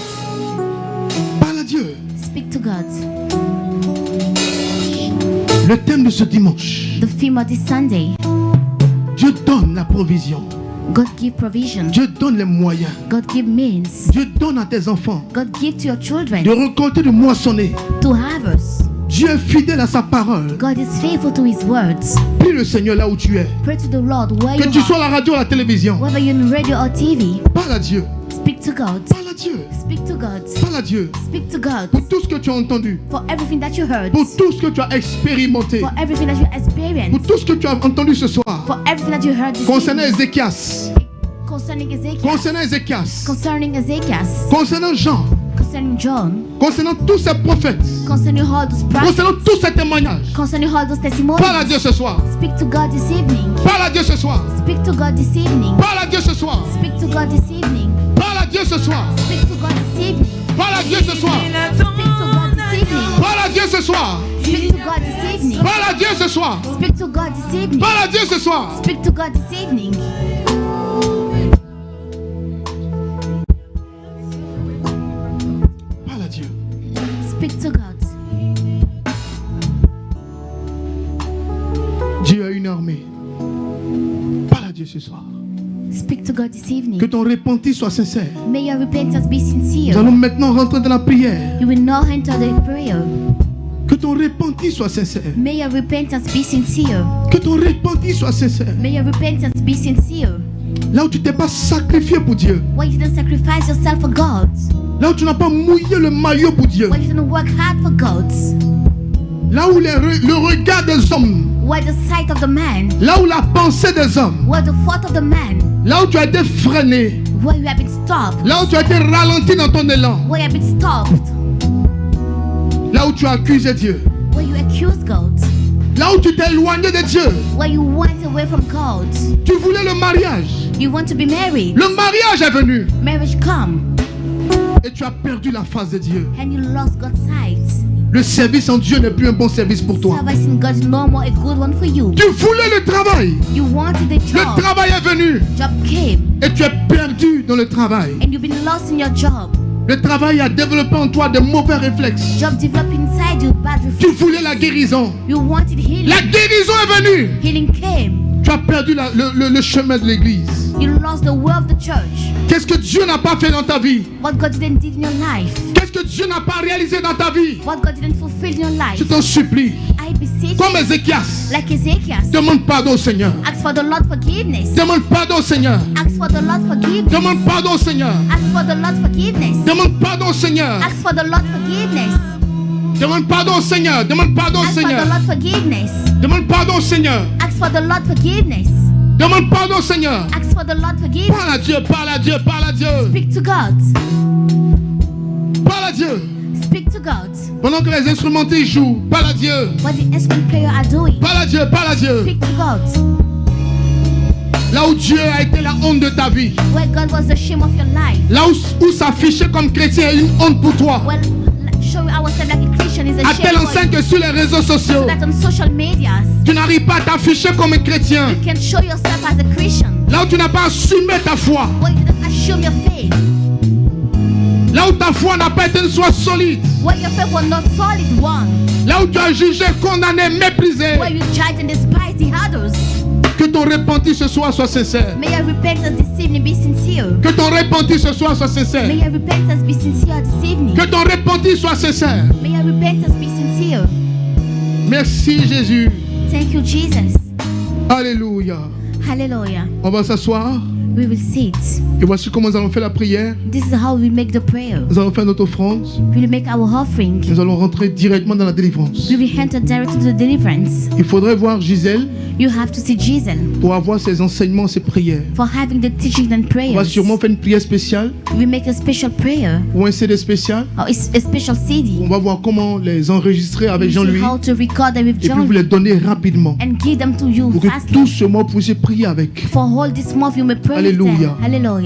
Parle à Dieu. Speak to God. Le thème de ce dimanche, The theme of this Sunday, Dieu donne la provision. God give provision. Dieu donne les moyens. God give means. Dieu donne à tes enfants God give to your children de récolter, de moissonner. to harvest. Dieu est fidèle à sa parole. God is faithful to His words. Prie le Seigneur là où tu es. Pray to the Lord where Que you tu sois à are. la radio ou à la télévision. Whether you're in radio or TV, Parle à Dieu. speak to God. Parle à Dieu. Speak to God. Parle à Dieu. Speak to God Pour tout ce que tu as entendu. for everything that you heard, Pour tout ce que tu as expérimenté. for everything that you Pour experienced, tout ce que tu as entendu ce soir. for everything that you heard this Concernant evening, Ézéchias. concerning Ezekiel, Concernant Ézéchias. concerning Ezekiel, Concernant Jean. concerning John, Concernant tous ces prophètes. concerning all those prophets, Concernant tous ces témoignages. concerning all those Parle à testimonies. Dieu ce soir. Speak to God this evening. Parle à Dieu ce soir. Speak to God this evening. Parle à Dieu ce soir. Speak to God this evening. Parle à Dieu ce soir. Speak to God this evening. Parle à Dieu ce soir. Speak to God this evening. Parle à Dieu ce soir. Speak to God this evening. Parle à Dieu ce soir. Speak to God this evening. Parle à Dieu ce soir. Speak to God this evening. Parle à Dieu. Speak to God. Dieu a une armée. Parle à Dieu ce soir. Speak to God this Que evening. ton repenti soit sincère. May your repentance be Nous sincere. allons maintenant rentrer dans la prière. You will now enter the prayer. Que ton repenti soit sincère. May your repentance be sincere. Que ton repenti soit sincère. May your repentance be sincere. Là où tu t'es pas sacrifié pour Dieu. Why you didn't sacrifice yourself for God. Là où tu n'as pas mouillé le maillot pour Dieu. Why you didn't work hard for God. Là où le regard des hommes. Why the sight of the man. Là où la pensée des hommes. Why the thought of the man. Là où tu as été freiné. Why you have been stopped. Là où tu as été ralenti dans ton élan. Why you have been stopped. Là où tu as accusé Dieu. Why you accuse God. Là où tu t'es éloigné de Dieu. Why you went away from God. Tu voulais le mariage. You want to be married. Le mariage est venu. Marriage come. Et tu as perdu la face de Dieu. And you lost God's sight. Le service en Dieu n'est plus un bon service pour toi. Service in God is no more a good one for you. Tu voulais le travail. You wanted the Le job. travail est venu. Job came. Et tu es perdu dans le travail. And you've been lost in your job. Le travail a développé en toi de mauvais réflexes. Job developed inside you bad Tu reflexes. voulais la guérison. You wanted healing. La guérison est venue. Healing came. Tu as perdu le chemin de l'église. You lost the way of the church. Qu'est-ce que Dieu n'a pas fait dans ta vie? What God didn't do in your life. Qu'est-ce que Dieu n'a pas réalisé dans ta vie? What God didn't fulfill in your life. Je t'en supplie. I beseech Comme you, Ézéchias. like Ezekiel. Demande pardon au Seigneur. Ask for the Lord forgiveness. Demande pardon au Seigneur. Ask for the Lord forgiveness. Demande pardon au Seigneur. Ask for the Lord forgiveness. Demande pardon au Seigneur. Ask for the Lord forgiveness. Demande pardon au Seigneur. Demande pardon au Ask for the Seigneur. Lord forgiveness. Demande pardon au Seigneur. Ask for the Lord forgiveness. Demande pardon, Seigneur. Ask for the Lord forgiveness. Parle à Dieu, parle à Dieu, parle à Dieu. Speak to God. Parle à Dieu. Speak to God. Pendant que les instrumentistes jouent, parle à Dieu. What the instrument player are doing. Parle à Dieu, parle à Dieu. Speak to God. Là où Dieu a été la honte de ta vie. Where God was the shame of your life. Là où s'afficher comme chrétien est une honte pour toi. Well, showing ourselves like a Christian is a À telle shame for enseigne you. que sur les réseaux sociaux, So that on social medias, tu n'arrives pas à t'afficher comme un chrétien. you can show yourself as a Christian. Là où tu n'as pas assumé ta foi. Where you didn't assume your faith. Là où ta foi n'a pas été une foi solide. Where your faith was not solid one. Là où tu as jugé, condamné, méprisé. Where you judge and despise the others. Que ton repenti ce soir soit sincère. May your repentance this evening be sincere. Que ton repenti ce soir soit sincère. May your repentance be sincere this evening. Que ton repenti soit sincère. May your repentance be sincere. Merci Jésus. Thank you, Jesus. Alléluia. Hallelujah. On va s'asseoir. We will sit. Et voici comment nous allons faire la prière. This is how we make the prayer. Nous allons faire notre offrande. We will make our offering. Nous allons rentrer directement dans la délivrance. We will enter directly to the deliverance. Il faudrait voir Gisèle You have to see Jesus pour avoir ses enseignements, ses prières. for having the teaching and On va prayers. sûrement faire une prière spéciale We make a special prayer ou un CD spécial. or a special CD. On va voir comment les enregistrer avec We see Jean-Louis how to record them with et puis John vous les donner rapidement and give them to you pour que fastly. tout ce mois vous puissiez prier avec. For all this month you may pray with Hallelujah. them. Hallelujah.